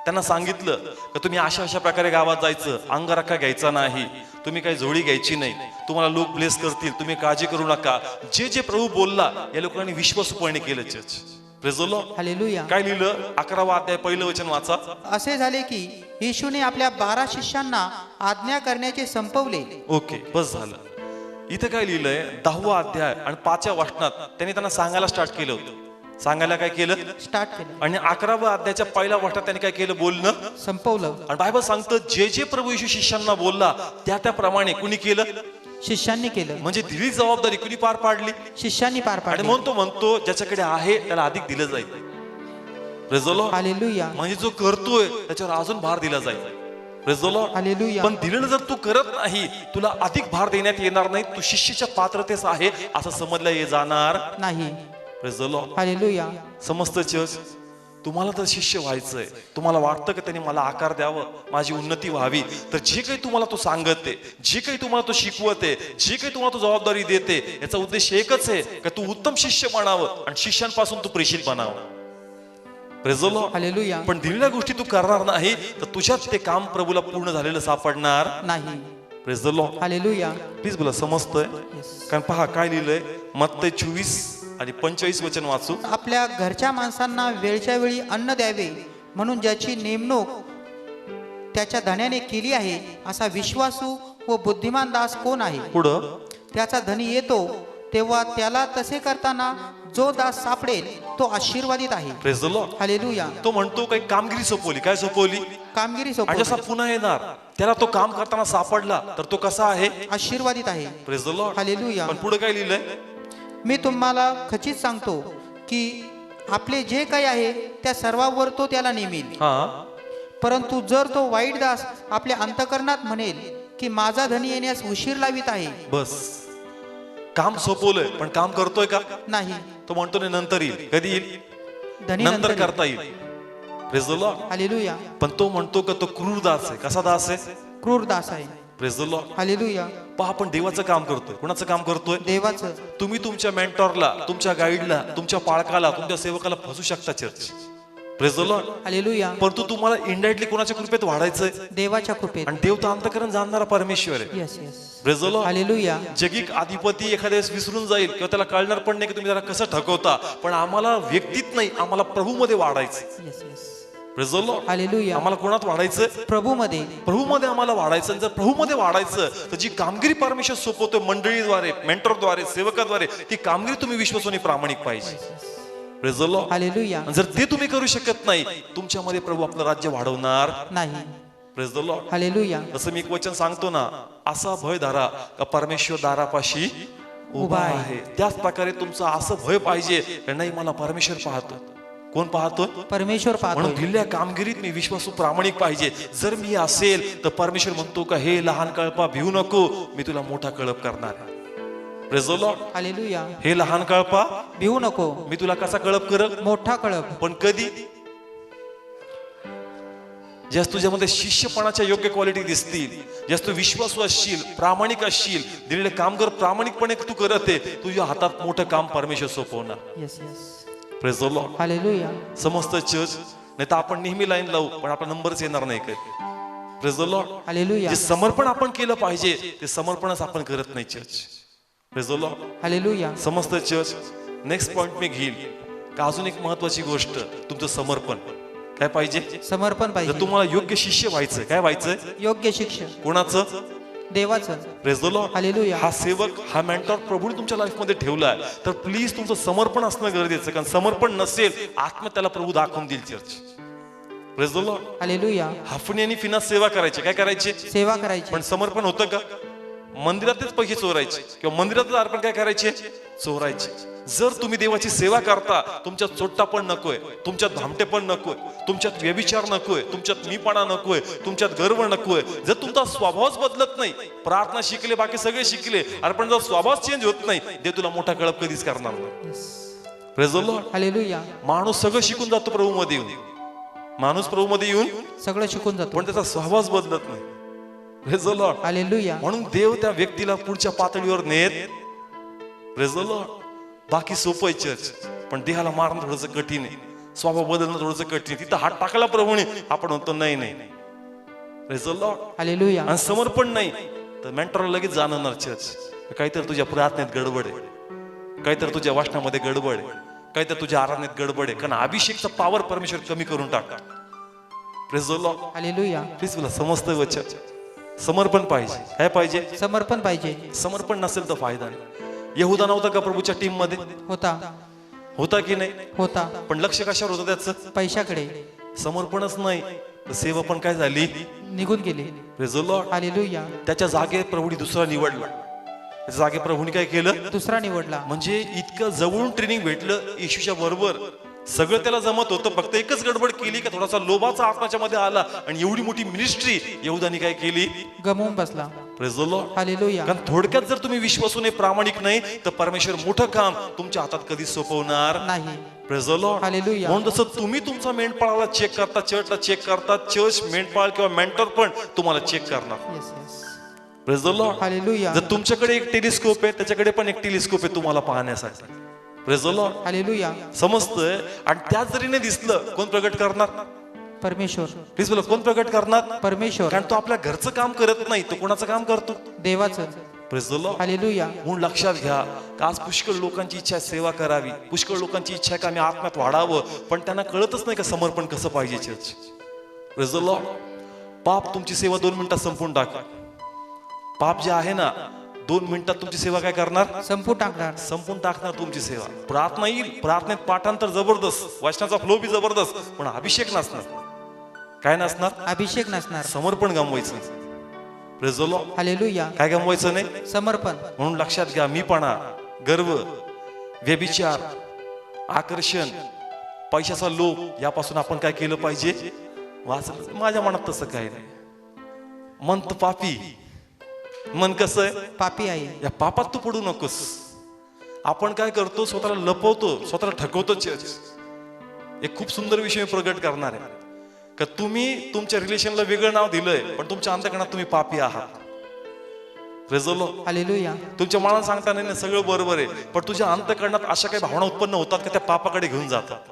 त्यांना सांगितलं का तुम्ही अशा अशा प्रकारे गावात जायचं, अंगरखा घ्यायचा नाही, तुम्ही काही जोडी घ्यायची नाही, तुम्हाला लोक ब्लेस करतील, तुम्ही काळजी करू नका. जे जे प्रभू बोलला या लोकांनी विश्वासूपणे केलं church. Praise the Lord. Hallelujah. काय लिहिलं? 11वा अध्याय पहिलं वचन वाचा. असे झाले की येशूने आपल्या 12 शिष्यांना आज्ञा करण्याचे संपवले. ओके, बस झालं. इथे काय लिहिलंय? 10वा अध्याय आणि 5व्या वचनात त्यांनी त्यांना सांगायला स्टार्ट केलं होतं. सांगायला काय केलं? स्टार्ट केलं. आणि 11व्या अध्यायाच्या पहिल्या वचनात त्यांनी काय केलं? बोलणं संपवलं. आणि बायबल सांगतं जे जे प्रभू येशू शिष्यांना बोलला त्या त्याप्रमाणे कुणी केलं? शिष्यांनी केलं. म्हणजे दिली जबाबदारी कुणी पार पाडली? शिष्यांनी पार आणि पाडले. म्हणतो ज्याच्याकडे आहे त्याला अधिक दिलं जाईल. Praise the Lord. हालेलुया. म्हणजे जो करतोय त्याच्यावर अजून भार दिला जाईल. Praise the Lord. हालेलुया. पण दिलेलं जर तू करत नाही, तुला अधिक भार देण्यात येणार नाही. तू शिष्याच्या पात्रतेस आहे असं समजलं जाणार नाही. Praise the Lord. हालेलुया. समस्त चर्च, तुम्हाला तर शिष्य व्हायचंय, तुम्हाला वाटतं की त्यांनी मला आकार द्यावं, माझी उन्नती व्हावी, तर जे काही तुम्हाला तो सांगते, जे काही तुम्हाला तो शिकवते, जे काही तुम्हाला तो जबाबदारी देते, याचा उद्देश एकच आहे की तू उत्तम शिष्य बनावं आणि शिष्यांपासून तू प्रेषित बनावं. Praise the Lord. हालेलुया. पण दिलेल्या गोष्टी तू करणार नाही तर तुझ्यात ते काम प्रभूला पूर्ण झालेलं सापडणार नाही. Praise the Lord. Hallelujah. Please बोला, समजतंय? Yes. कारण पहा काय लिहिलंय, मत्तई 24 आणि 25 वचन वाचू. आपल्या घरच्या माणसांना वेळच्या वेळी अन्न द्यावे म्हणून ज्याची नेमणूक त्याच्या धन्याने केली आहे असा विश्वासू व बुद्धिमान दास कोण आहे? पुढं, त्याचा धनी येतो तेव्हा त्याला तसे करताना जो दास सापडेल तो आशीर्वादित आहे. Praise the Lord. हालेलुया. तो म्हणतो काही कामगिरी सोपवली, काय सोपवली? कामगिरी आणि जसा सोपवली. पुन्हा येणार त्याला तो काम करताना सापडला तर तो कसा आहे? आशीर्वादित आहे. Praise the Lord. हालेलुया. पण पुढे काय लिहिलंय? मी तुम्हाला खचित सांगतो की आपले जे काही आहे त्या सर्वांवर तो त्याला नेमेल. हा, परंतु जर तो वाईट दास आपल्या अंतःकरणात म्हणेल की माझा धनी येण्यास उशीर लावित आहे, बस काम सोपवलंय पण काम करतोय का? नाही, तो म्हणतो नाही नंतर येईल. कधी येईल? धनी नंतर नंतर करता येईल. Praise the Lord. हालेलुया. पण तो म्हणतो का तो क्रूर दास आहे. कसा दास आहे? क्रूर दास आहे. Praise the Lord. हालेलुया. पहा, आपण देवाचं काम करतोय. कुणाचं काम करतोय? देवाचं. तुम्ही तुमच्या मेंटॉरला, तुमच्या गाईडला, तुमच्या पालकाला, तुमच्या सेवकाला फसू शकता church. Praise the Lord. Hallelujah. परंतु तुम्हाला इनडायरेक्टली कोणाच्या कृपेत वाढायचंय देवाच्या कृपेत. आणि देव तर अंतःकरण जाणणारा परमेश्वर आहे. Yes yes. Praise the Lord. Hallelujah. जगिक अधिपती एखाद्या वेळेस विसरून जाईल किंवा त्याला कळणार पण नाही की तुम्ही त्याला कसं ठकवता, पण आम्हाला व्यक्तीत नाही, आम्हाला प्रभूमध्ये वाढायचं. Yes yes. Praise the Lord. Hallelujah. आम्हाला कोणात वाढायचं? प्रभूमध्ये. प्रभूमध्ये आम्हाला वाढायचं. आणि जर प्रभूमध्ये वाढायचं तर जी कामगिरी परमेश्वर सोपवतोय मंडळीद्वारे, मेंटरद्वारे, सेवकाद्वारे, ती कामगिरी तुम्ही विश्वासून प्रामाणिक पाहिजे. Praise the Lord. हालेलुया. आणि जर ते तुम्ही करू शकत नाही, तुमच्यामध्ये प्रभू आपलं राज्य वाढवणार नाही. Praise the Lord. हालेलुया. जसं मी एक वचन सांगतो ना, असा भय धरा का परमेश्वर दारापाशी उभा आहे. त्याच प्रकारे तुमचं असं भय पाहिजे की नाही, मला परमेश्वर पाहतो. कोण पाहतो? परमेश्वर म्हणून पाहतो. दिलेल्या कामगिरीत मी विश्वासू प्रामाणिक पाहिजे. जर मी असेल तर परमेश्वर म्हणतो का हे लहान कळपा भिवू नको, मी तुला मोठा कळप करणार आहे. Praise the Lord. हालेलुया. हे लहान कळपा भिवू नको, मी तुला कसा कळप करल? मोठा कळप. पण कधी? ज्यास तुझ्यामध्ये शिष्यपणाच्या योग्य क्वालिटी दिसतील, ज्यास तू विश्वासू असशील, प्रामाणिक असशील, दिलेले काम कर प्रामाणिकपणे तू करत आहे, तुझ्या हातात मोठं काम परमेश्वर सोपवणार. Yes yes. Praise the Lord. Hallelujah. समस्त चर्च, नाही तर आपण नेहमी लाईन लावू पण आपला नंबरच येणार नाही कधी. Praise the Lord. हालेलुया. जे समर्पण आपण केलं पाहिजे ते समर्पणच आपण करत नाही church. Praise the Lord. Hallelujah. समस्त चर्च, नेक्स्ट पॉइंट मी घेईल का अजून एक महत्वाची गोष्ट, तुमचं समर्पण. काय पाहिजे? समर्पण जर पाहिजे. तुम्हाला योग्य शिष्य व्हायचंय, काय व्हायचंय? योग्य शिक्षण. कोणाचं? देवाचं. Praise the Lord. हालेलुया. हा सेवक, हा मेंटॉर प्रभूने तुमच्या लाईफ मध्ये ठेवलाय, तर प्लीज तुमचं समर्पण असणं गरजेचं आहे. कारण समर्पण नसेल आत्म त्याला प्रभू दाखवून देईल church. Praise the Lord. Hallelujah. Hophni आणि फिनास सेवा करायची. काय करायचे? सेवा करायची. पण समर्पण होतं का? मंदिरातच पैसे चोरायचे किंवा मंदिरातच अर्पण काय करायचे? चोरायचे. जर तुम्ही देवाची सेवा करता, तुमच्यात चोट्टा पण नकोय, तुमच्यात धामटे पण नकोय, तुमच्यात व्यभिचार नकोय, तुमच्यात मीपणा नकोय, तुमच्यात गर्व नकोय. जर तुमचा स्वभावच बदलत नाही, प्रार्थना शिकले, बाकी सगळे शिकले, अर्पण जर स्वभाव चेंज होत नाही, देव तुला मोठा कळप कधीच करणार नाही. Praise the Lord. हालेलुया. माणूस सगळं शिकून जातो प्रभू मध्ये येऊन, माणूस प्रभू मध्ये येऊन सगळं शिकून जातो, पण त्याचा स्वभावच बदलत नाही. Praise the Lord. हालेलुया. म्हणून देव त्या व्यक्तीला पुढच्या पातळीवर नेत. Praise the Lord. बाकी सोपं आहे चर्च, पण देहाला मारणं थोडंसं कठीण आहे, स्वभाव बदलणं थोडंसं कठीण आहे. तिथं हात टाकायला प्रभूने, आपण म्हणतो नाही नाही. Praise the Lord. हालेलुया. आणि समर्पण नाही तर मेंटरला लगेच जाणवणार चर्च, काहीतरी तुझ्या प्रार्थनेत गडबड आहे, काहीतरी तुझ्या वाचनामध्ये गडबड आहे, काहीतरी तुझ्या आराधनेत गडबड आहे. कारण अभिषेकचा पॉवर परमेश्वर कमी करून टाकतात. Praise the Lord. Hallelujah. Please मला समजतंय वचन. समर्पण पाहिजे. काय पाहिजे? समर्पण पाहिजे. समर्पण नसेल तर फायदा नाही. यहुदा नव्हता का प्रभूच्या टीम मध्ये? होता. होता की नाही? होता. पण लक्ष कशावर होतं त्याचं? पैशाकडे. समर्पणच नाही तर सेवा पण काय झाली? निघून गेले. Praise the Lord. हालेलुया. त्याच्या जागे प्रभूने दुसरा निवडला. त्याच्या जागे प्रभूने काय केलं? दुसरा निवडला. म्हणजे इतकं जवळून ट्रेनिंग भेटलं येशूच्या बरोबर सगळं त्याला जमत होतं, फक्त एकच गडबड केली की थोडासा लोभाचा आत्म्याच्या मध्ये आला आणि एवढी मोठी मिनिस्ट्री यहूदानी काय केली, गमावून बसला. Praise the Lord. हालेलुया. कारण थोडक्यात जर तुम्ही विश्वासू नाही, प्रामाणिक नाही, तर परमेश्वर मोठं काम तुमच्या हातात कधी सोपवणार नाही. Praise the Lord. हालेलुया. म्हणून जसं तुम्ही तुमचा मेंढपाळाला चेक करता, चर्चला चेक करता, चर्च मेंढपाळ किंवा मेंटर पण तुम्हाला चेक करणार. Yes yes. Praise the Lord. Hallelujah. जर तुमच्याकडे एक टेलिस्कोप आहे, त्याच्याकडे पण एक टेलिस्कोप आहे तुम्हाला पाहण्यासाठी. Praise the Lord. हालेलुया. समजतंय. आणि त्याच जरी नाही दिसलं, कोण प्रगट करणार? परमेश्वर. प्लीज बोला, कोण प्रगट करणार? परमेश्वर. कारण तो आपल्या घरचं काम करत नाही, तो कोणाचं काम करतो? देवाचं. Praise the Lord. हालेलुया. म्हणून लक्षात घ्या का आज पुष्कळ लोकांची इच्छा आहे सेवा करावी, पुष्कळ लोकांची इच्छा आहे का आम्ही आत्म्यात वाढावं, पण त्यांना कळतच नाही का समर्पण कसं पाहिजे. Church praise the Lord. पाप तुमची सेवा 2 मिनिटात संपून टाका. पाप जे आहे ना, 2 मिनिटात तुमची सेवा काय करणार? संपू टाकणार. संपून टाकणार तुमची सेवा. प्रार्थना येईल, प्रार्थनेत पाठांतर जबरदस्त, वचनाचा फ्लो बी जबरदस्त, पण अभिषेक नसणार. काय नसणार? अभिषेक नसणार. समर्पण गमवायचं. Praise the Lord. हालेलुया. काय गमवायचं नाही? समर्पण. म्हणून लक्षात घ्या, मीपणा, गर्व, व्यभिचार, आकर्षण, पैशाचा लोभ यापासून आपण काय केलं पाहिजे? वाचलं. माझ्या मनात तसं काही नाही. मन तर पापी, मन कसं आहे? पापी आहे. या पापात तू पडू नकोस. आपण काय करतो? स्वतःला लपवतो, स्वतःला ठकवतो. चर्च एक खूप सुंदर विषय प्रगट करणार आहे का तुम्ही तुमच्या रिलेशनला वेगळं नाव दिलंय, पण तुमच्या अंतःकरणात तुम्ही पापी आहात. Praise the Lord. हालेलुया. तुमच्या मनाला सांगता नाही सगळं बरोबर आहे, पण तुझ्या अंतःकरणात अशा काही भावना उत्पन्न होतात का त्या पापाकडे घेऊन जातात.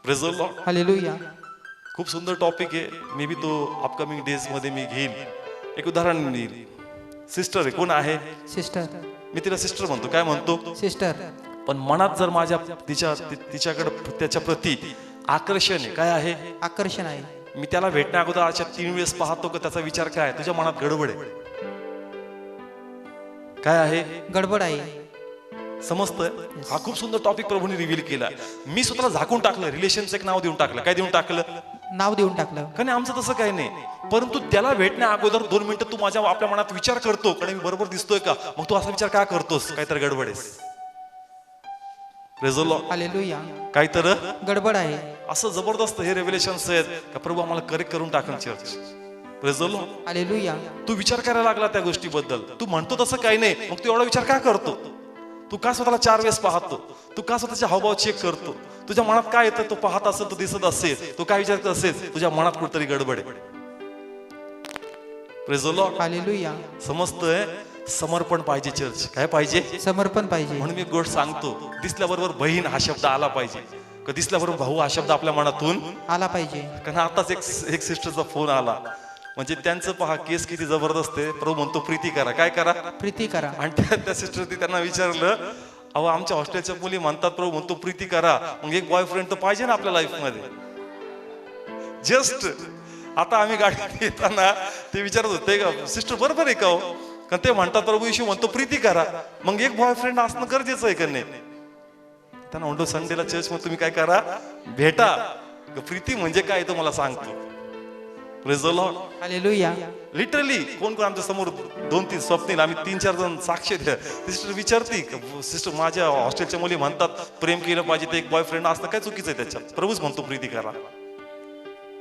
Praise the Lord. हालेलुया. खूप सुंदर टॉपिक आहे. मे बी तो अपकमिंग डेज मध्ये मी घेईन. एक उदाहरण देईल. सिस्टर आहे, कोण आहे? सिस्टर. मी तिला सिस्टर म्हणतो. काय म्हणतो? सिस्टर. पण मनात जर माझ्या तिच्याकडे त्याच्या प्रती आकर्षण आहे, काय आहे? आकर्षण आहे. मी त्याला भेटण्या अगोदर अशा 3 वेळेस पाहतो का त्याचा विचार काय आहे? तुझ्या मनात गडबड आहे. काय आहे? गडबड आहे. समजतंय? हा खूप सुंदर टॉपिक प्रभूने रिव्हील केला. मी स्वतःला झाकून टाकलं, रिलेशनचं एक नाव देऊन टाकलं. काय देऊन टाकलं? नाव देऊन टाकलं. कारण आमचं तसं काही नाही, परंतु त्याला भेटण्या अगोदर 2 मिनिटं तू आपल्या मनात विचार करतो, कारण मी बरोबर दिसतोय का? मग तू असा विचार का करतोस? काहीतरी गडबड आहे. Praise the Lord. हालेलुया. काहीतरी गडबड आहे. असं जबरदस्त हे रेव्हेलेशन्स आहेत का प्रभू आम्हाला करेक्ट करून टाकन. Church praise the Lord. Hallelujah. तू विचार करायला लागला त्या गोष्टीबद्दल. तू म्हणतो तसं काही नाही, मग तू एवढा विचार का करतो? तू का स्वतःला 4 वेळेस पाहतो? तू का स्वतःचे हावभाव चेक करतो? तुझ्या मनात काय येतं? तो पाहत असेल, तो दिसत असेल, तो काय विचार करत असेल, तुझ्या मनात कुठतरी गडबड आहे. Praise the Lord. हालेलुया. समजतंय? समर्पण पाहिजे. चर्च काय पाहिजे? समर्पण पाहिजे. म्हणून मी गोष्ट सांगतो, दिसल्याबरोबर बहीण हा शब्द आला पाहिजे, का दिसल्याबरोबर भाऊ हा शब्द आपल्या मनातून आला पाहिजे. कारण आताच एक सिस्टरचा फोन आला, म्हणजे त्यांचं पहा केस किती जबरदस्त आहे. प्रभू म्हणतो प्रीती करा. काय करा? प्रीती करा. आणि त्या सिस्टरने त्यांना विचारलं, अहो आमच्या हॉस्टेलच्या मुली म्हणतात प्रभू म्हणतो प्रीती करा, मग एक बॉयफ्रेंड तर पाहिजे ना आपल्या लाईफ मध्ये. जस्ट आता आम्ही गाडीत येताना ते विचारत होते का सिस्टर बरोबर आहे का हो? कारण ते म्हणतात प्रभू येशू म्हणतो प्रीती करा, मग एक बॉयफ्रेंड असणं गरजेचं आहे का नाही? त्यांना म्हणतो संडेला चर्च मध्ये तुम्ही काय करा? भेटा. प्रीती म्हणजे काय तो मला सांगतो. Praise the Lord. Hallelujah. Literally कोण कोण आमच्या समोर 2-3 स्वप्नील आम्ही 3-4 जण साक्ष द्या. सिस्टर विचारती, सिस्टर माझ्या हॉस्टेलच्या मुली म्हणतात प्रेम केलं पाहिजे, ते एक बॉयफ्रेंड असतं काय चुकीचं आहे त्याच्यात? प्रभूच म्हणतो प्रीती करा.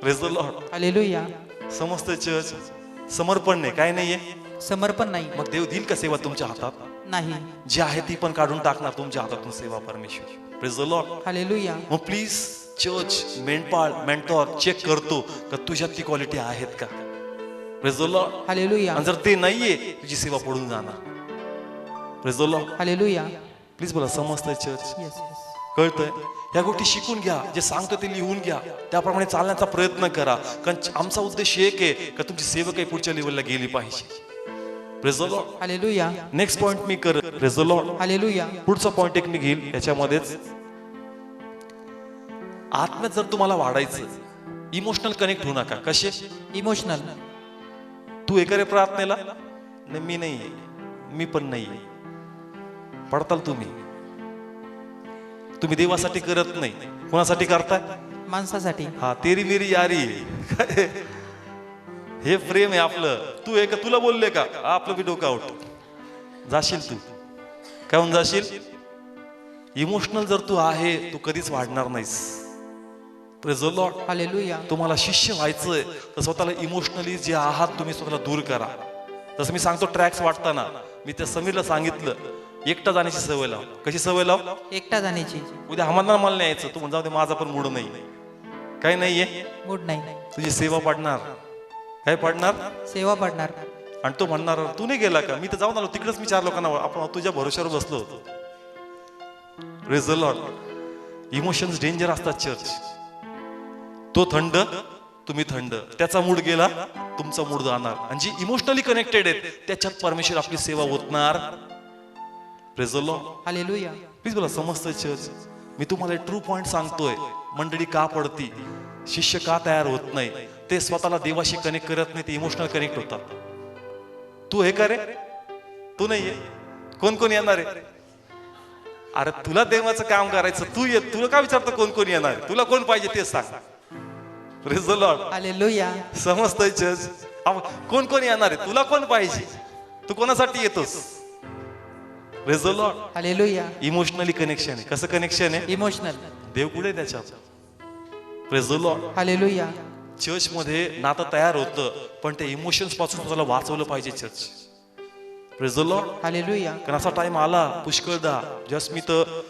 Praise the Lord. हालेलुया. समजतं चर्च? समर्पण नाही, काय नाहीये? समर्पण नाही. मग देव देईल का सेवा तुमच्या हातात? नाही. जी आहे ती पण काढून टाकणार तुमच्या हातातून सेवा परमेश्वर. Praise the Lord. हालेलुया. मग प्लीज चर्च मेंढपाळ मेंटॉर चेक करतो का तुझ्यात ती क्वालिटी आहेत का? Praise the Lord. हालेलुया. आणि जर ते नाहीये तुझी सेवा पडून जाणार. Praise the Lord. Hallelujah. Please बोला समजतंय चर्च? Yes yes. कळतंय? या गोष्टी शिकून घ्या, जे सांगतो ते लिहून घ्या, त्याप्रमाणे चालण्याचा प्रयत्न करा. कारण आमचा उद्देश एक आहे का तुमची सेवा काही पुढच्या लेवलला गेली पाहिजे. Praise the Lord. Hallelujah. Next point मी कर. Praise the Lord. हालेलुया. पुढचा पॉइंट एक मी घेईल याच्यामध्येच. आत्म्यात जर तुम्हाला वाढायचं, इमोशनल कनेक्ट होऊ नका. कसे? इमोशनल. तू एका प्रार्थनेला नाही, मी नाही, मी पण नाही, पडताल तुम्ही देवासाठी करत नाही, कोणासाठी करताय? माणसासाठी. हा तेरी मेरी यारी. हे प्रेम आहे आपलं. तू एक तुला बोलले का आपलं बी डोकं आउट. जाशील तू काय होऊन जाशील? इमोशनल जर तू आहे, तू कधीच वाढणार नाहीस. Praise the Lord. हालेलुया. तुम्हाला शिष्य व्हायचंय तर स्वतःला इमोशनली जे आहात तुम्ही स्वतःला दूर करा. जसं मी सांगतो ट्रॅक्स वाटताना मी त्या समीरला सांगितलं एकटा जाण्याची सवय लाव. कशी सवय लाव? एकटा जाण्याची. उद्या आम्हाला मला नाही यायचं, तू म्हणजे जाऊ दे माझा पण मूड नाही, काही नाहीये, मूड नाही. तुझी सेवा पडणार. काय पडणार? सेवा पडणार. आणि तो म्हणणार तू नाही गेला का? मी तर जाऊन आलो तिकडेच, मी 4 लोकांना आपण तुझ्या भरोश्यावर बसलो होतो. Praise the Lord. Emotions danger असतात चर्च. तो थंड, तुम्ही थंड, त्याचा मूड गेला, तुमचा मूड जाणार. आणि जी इमोशनली कनेक्टेड आहेत त्याच्यात परमेश्वर आपली सेवा ओतणार. Praise the Lord. Hallelujah. Please बोला समजतंय चर्च. मी तुम्हाला ट्रू पॉइंट सांगतोय. मंडळी का पडती, शिष्य का तयार होत नाही, ते स्वतःला देवाशी कनेक्ट करत नाही, ते इमोशनल कनेक्ट होतात. तू हे का रे, तू नाहीये, कोण कोण येणार आहे? अरे तुला देवाचं काम करायचं, तू ये. तुला का विचारतो कोण कोण येणार, तुला कोण पाहिजे ते सांग. Praise the Lord. हालेलुया. समजतंय चर्च. कोण कोण येणार आहे, तुला कोण पाहिजे, तू कोणासाठी येतोस? Praise the Lord. Hallelujah. Emotionally connection आहे. कसं कनेक्शन आहे? इमोशनल. देव कुठे त्याच्यात? Praise the Lord. Hallelujah. Church मध्ये नातं तयार होतं, पण ते इमोशन्स पासून स्वतःला वाचवलं पाहिजे church. Praise the Lord. Hallelujah. कारण असा टाइम आला पुष्कळदा, जस्ट मी तर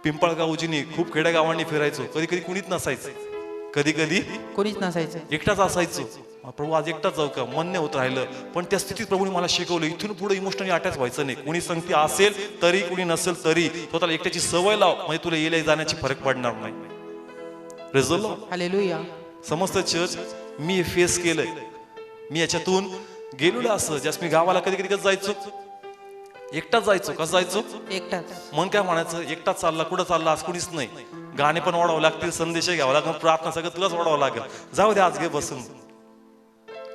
पिंपळगाव उजनी खूप खेड्यागावांनी फिरायचो, कधी कधी कुणीच नसायचं, कधी कधी कोणीच नसायचं, एकटाच असायचो. प्रभू आज एकटाच जाऊ का, मन नाही होत राहिलं. पण त्या स्थितीत प्रभूने मला शिकवलं इथून पुढे इमोशनली अटॅच व्हायचं नाही. कुणी संगती असेल तरी, कुणी नसेल तरी, स्वतःला एकट्याची सवय लाव, म्हणजे तुला येल्या जाण्याची फरक पडणार नाही. Praise the Lord. हालेलुया. समजतं चर्च. मी हे फेस केलंय, मी याच्यातून गेलेलो. असं जस्ट मी गावाला कधी कधी कसं जायचो, एकटाच जायचो. कसं जायचो? एकटाच. मन काय म्हणायचं, एकटाच चालला, कुठं चालला, आज कुणीच नाही. गाणे पण वाढावं लागतील, संदेश घ्यावा लागेल, प्रार्थना सगळं तुलाच वाढावं लागेल. जाऊ दे आज घे बसून.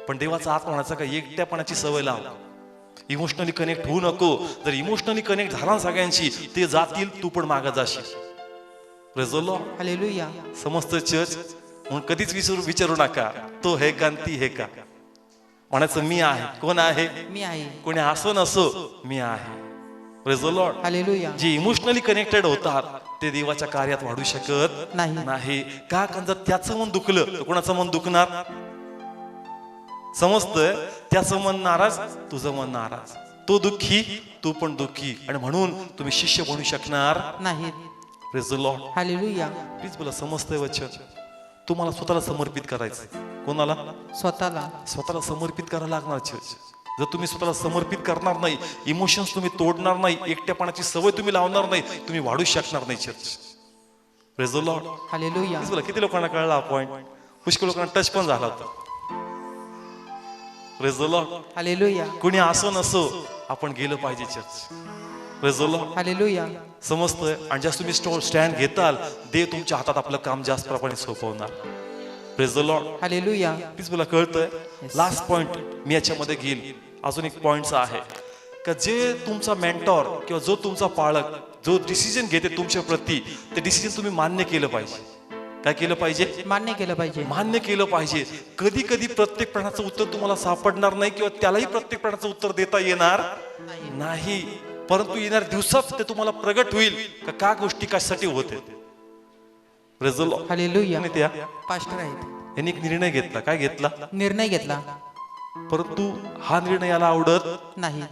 पण देवाचा आत म्हणायचा का एकट्यापणाची सवय लाव, इमोशनली कनेक्ट होऊ नको. जर इमोशनली कनेक्ट झाला सगळ्यांशी, ते जातील, तू पण मागे जाशील. Praise the Lord. हालेलुया. समजतं चर्च. म्हणून कधीच विचारू नका तो हे का ती हे का. म्हणायचं मी आहे. कोण आहे? मी आहे. कोणी असो नसो, मी आहे. Praise the Lord. हालेलुया. जे इमोशनली कनेक्टेड होतात ते देवाच्या कार्यात वाढू शकत नाही. का? कारण जर त्याचं मन दुखलं तर कोणाचं मन दुखणार? समजतंय? त्याचं मन नाराज, तुझं मन नाराज, तो दुःखी, तू पण दुःखी, आणि म्हणून तुम्ही शिष्य बनू शकणार नाही. Praise the Lord. Hallelujah. Please बोला समजतंय वचन. तुम्हाला स्वतःला समर्पित करायचं. कोणाला? स्वतःला. स्वतःला समर्पित करायला लागणार चर्च. जर तुम्ही स्वतःला समर्पित करणार नाही, इमोशन्स तुम्ही तोडणार नाही, एकट्यापणाची सवय तुम्ही लावणार नाही, तुम्ही वाढू शकणार नाही church. Praise the Lord. Hallelujah. बोला किती लोकांना कळला पॉइंट? पुष्कळ लोकांना टच पण झाला होता. Praise the Lord. हालेलुया. कोणी असो नसो आपण गेलं पाहिजे church. Praise the Lord. Hallelujah. समजतंय? आणि जास्त तुम्ही स्टँड घेताल, देव तुमच्या हातात आपलं काम जास्त प्रमाणे सोपवणार. Praise the Lord. Hallelujah. Please मला कळतंय. लास्ट पॉइंट मी याच्यामध्ये घेईल. अजून एक पॉइंटचा आहे का जे तुमचा मेंटॉर किंवा जो तुमचा पालक जो डिसिजन घेते तुमच्या प्रती, ते डिसिजन तुम्ही मान्य केलं पाहिजे. काय केलं पाहिजे? मान्य केलं पाहिजे. मान्य केलं पाहिजे. कधी कधी प्रत्येक प्रश्नाचं उत्तर तुम्हाला सापडणार नाही, किंवा त्यालाही प्रत्येक प्रश्नाचं उत्तर देता येणार नाही, परंतु येणार दिवसात ते तुम्हाला प्रगट होईल का गोष्टी कशासाठी होते. Praise the Lord. हालेलुया. त्या पास्टर आहेत. यांनी एक निर्णय घेतला. काय घेतला? निर्णय घेतला. परंतु हा निर्णय याला आवडत नाही.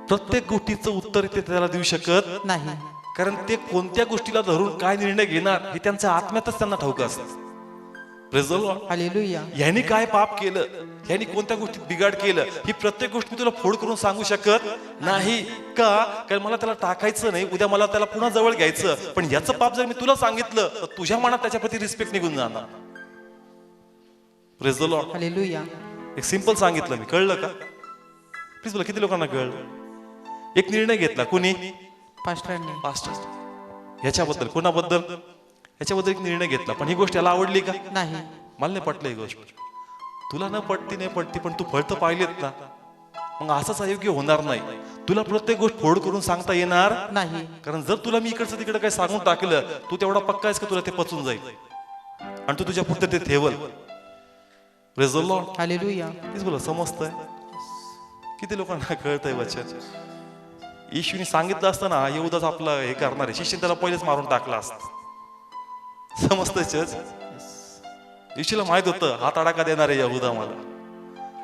प्रत्येक गोष्टीचं उत्तर ते त्याला देऊ शकत नाही. कारण ते कोणत्या गोष्टीला धरून काय निर्णय घेणार हे त्यांच्या आत्म्यातच त्यांना ठाऊक असतं. Praise the Lord. हालेलुया. यांनी काय पाप केलं, यांनी कोणत्या गोष्टीत बिघाड केलं, ही प्रत्येक गोष्ट मी तुला फोड करून सांगू शकत नाही. का? कारण मला त्याला टाकायचं नाही, उद्या मला त्याला पुन्हा जवळ घ्यायचं. पण याचं पाप जर मी तुला सांगितलं तर तुझ्या मनात त्याच्याप्रती रिस्पेक्ट निघून जाणार. Praise the Lord. हालेलुया. एक सिंपल सांगितलं मी, कळलं का? प्लीज बोला किती लोकांना कळलं? एक निर्णय घेतला. कोणी? पास्टरांनी. पास्टर. याच्याबद्दल कोणाबद्दल? याच्याबद्दल एक निर्णय घेतला. पण ही गोष्ट याला आवडली का? नाही. मला नाही पटलं ही गोष्ट. तुला न पटती नाही पटती, पण तू फळ तर पाहिलेत ना, मग असंच अयोग्य होणार नाही. तुला प्रत्येक गोष्ट फोड करून सांगता येणार नाही. कारण जर तुला मी इकडचं तिकडं काय सांगून टाकलं, तू तेवढा पक्का आहेस का तुला ते पचून जाईल आणि तू तुझ्या पुढे ते ठेवल. Praise the Lord. हालेलुया. तीच बोला समजतंय? किती लोकांना कळतंय वचन? येशूने सांगितलं असतं ना येहूदाच आपलं हे करणार आहे, शिष्य त्याला पहिलेच मारून टाकला असत. समजतंय चर्च? येशूला माहित होतं हा तडाखा देणार आहे यहूदा मला.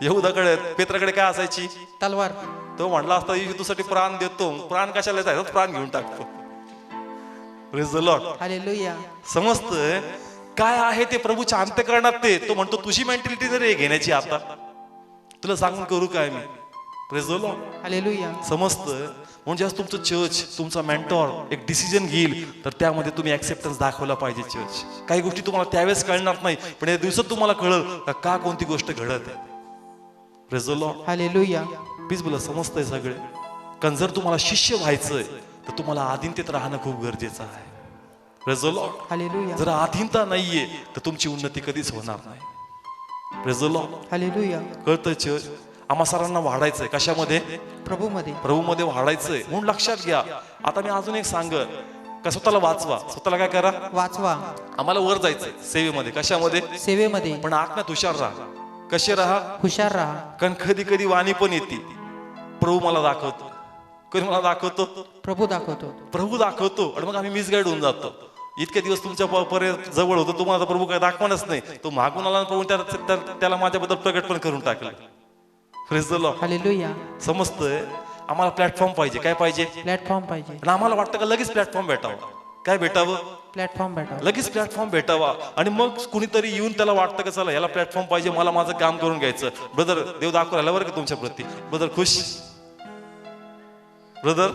यहूदाकडे पेत्राकडे काय असायची? तलवार. तो म्हणला असता येशू तुझ्यासाठी प्राण देतो, प्राण कशाला जायचं, प्राण घेऊन टाकतो. Praise the Lord. हालेलुया. समजतंय काय आहे ते प्रभूच्या अंतःकरणात ते. तो म्हणतो तुझी मेंटॅलिटी जर हे घेण्याची आता तुला सांगून करू काय मी. Praise the Lord. हालेलुया. समजतंय म्हणजे आज तुमचं चर्च तुमचा मेंटॉर एक डिसिजन घेईल तर त्यामध्ये तुम्ही ऍक्सेप्टन्स दाखवला पाहिजे. चर्च काही गोष्टी तुम्हाला त्यावेळेस कळणार नाही पण या दिवसात तुम्हाला कळलं का कोणती गोष्ट घडत आहे. Praise the Lord. Hallelujah. Please बोला समजतंय सगळे. कारण जर तुम्हाला शिष्य व्हायचंय तर तुम्हाला आधीनतेत राहणं खूप गरजेचं आहे. Praise the Lord. हालेलुया. जर आधीनता नाहीये तर तुमची उन्नती कधीच होणार नाही. Praise the Lord. हालेलुया. कळतंय चर्च? आम्हा सर्वांना वाढायचंय कशामध्ये? प्रभूमध्ये. प्रभूमध्ये वाढायचंय. म्हणून लक्षात घ्या. आता मी अजून एक सांगत का स्वतःला वाचवा. स्वतःला काय करा? वाचवा. आम्हाला वर जायचंय सेवेमध्ये. कशामध्ये? सेवेमध्ये. पण आत्म्यात हुशार राहा. कसे राहा? हुशार राहा. कारण कधी कधी वाणी पण येते. प्रभू मला दाखवतो. कधी मला दाखवतो? प्रभू दाखवतो. प्रभू दाखवतो आणि मग आम्ही मिसगाईड होऊन जातो. इतके दिवस तुमच्या पर्यंत जवळ होतो तुम्हाला प्रभू काय दाखवणच नाही. तो मागून आला प्रभू त्याला माझ्याबद्दल प्रकट पण करून टाकलं. Praise the Lord. हालेलुया. समजतंय? आम्हाला प्लॅटफॉर्म पाहिजे. काय पाहिजे? प्लॅटफॉर्म पाहिजे. आणि आम्हाला वाटतं का लगेच प्लॅटफॉर्म भेटावं. काय भेटावं? प्लॅटफॉर्म भेटावा. लगेच प्लॅटफॉर्म भेटावा. आणि मग कुणीतरी येऊन त्याला वाटतं का चला याला प्लॅटफॉर्म पाहिजे, मला माझं काम करून घ्यायचं. ब्रदर देव दाखवू राहिला बरं का तुमच्या प्रती. ब्रदर खुश? ब्रदर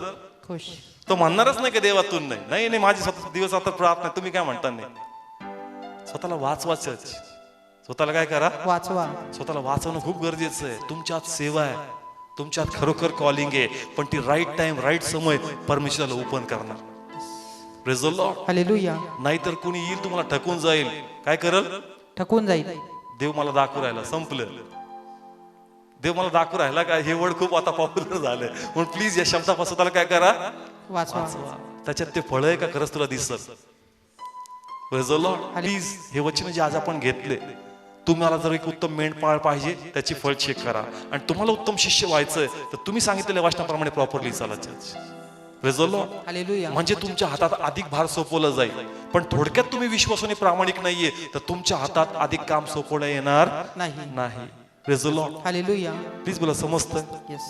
खुश. तो म्हणणारच नाही का देवातून नाही. नाही नाही माझी स्वतः दिवस आता प्रार्थना. तुम्ही काय म्हणता? नाही स्वतःला वाचवाच. स्वतःला काय करा? वाचवा. स्वतःला वाचवणं खूप गरजेचं आहे. तुमच्यात सेवा आहे, तुमच्यात खरोखर कॉलिंग आहे, पण ती राईट टाइम राईट समय परमेश्वराला ओपन करणार. Praise the Lord. हालेलुया. नाहीतर कोणी येईल तुम्हाला ठकून जाईल. काय करल? ठकून जाईल. देव मला दाखवू राहिला. संपलं. देव मला दाखवू राहिला काय हे वर्ड खूप आता पॉप्युलर झालंय. म्हणून प्लीज या शब्दापासून स्वतःला काय करा? वाचवा. त्याच्यात ते फळ आहे का खरंच तुला दिसत? Praise the Lord. प्लीज हे वचन जे आज आपण घेतले, तुम्हाला जर एक उत्तम मेंढपाळ पाहिजे त्याची फळ चेक करा. आणि तुम्हाला उत्तम शिष्य व्हायचंय तर तुम्ही सांगितलेल्या वचनाप्रमाणे प्रॉपरली चाला. Praise the Lord. हालेलुया. म्हणजे तुमच्या हातात अधिक भार सोपवलं जाईल. पण थोडक्यात तुम्ही विश्वासाने प्रामाणिक नाहीये तर तुमच्या हातात अधिक काम सोपवता येणार नाही. नाही. Praise the Lord. Hallelujah. Please बोला समजतं? येस.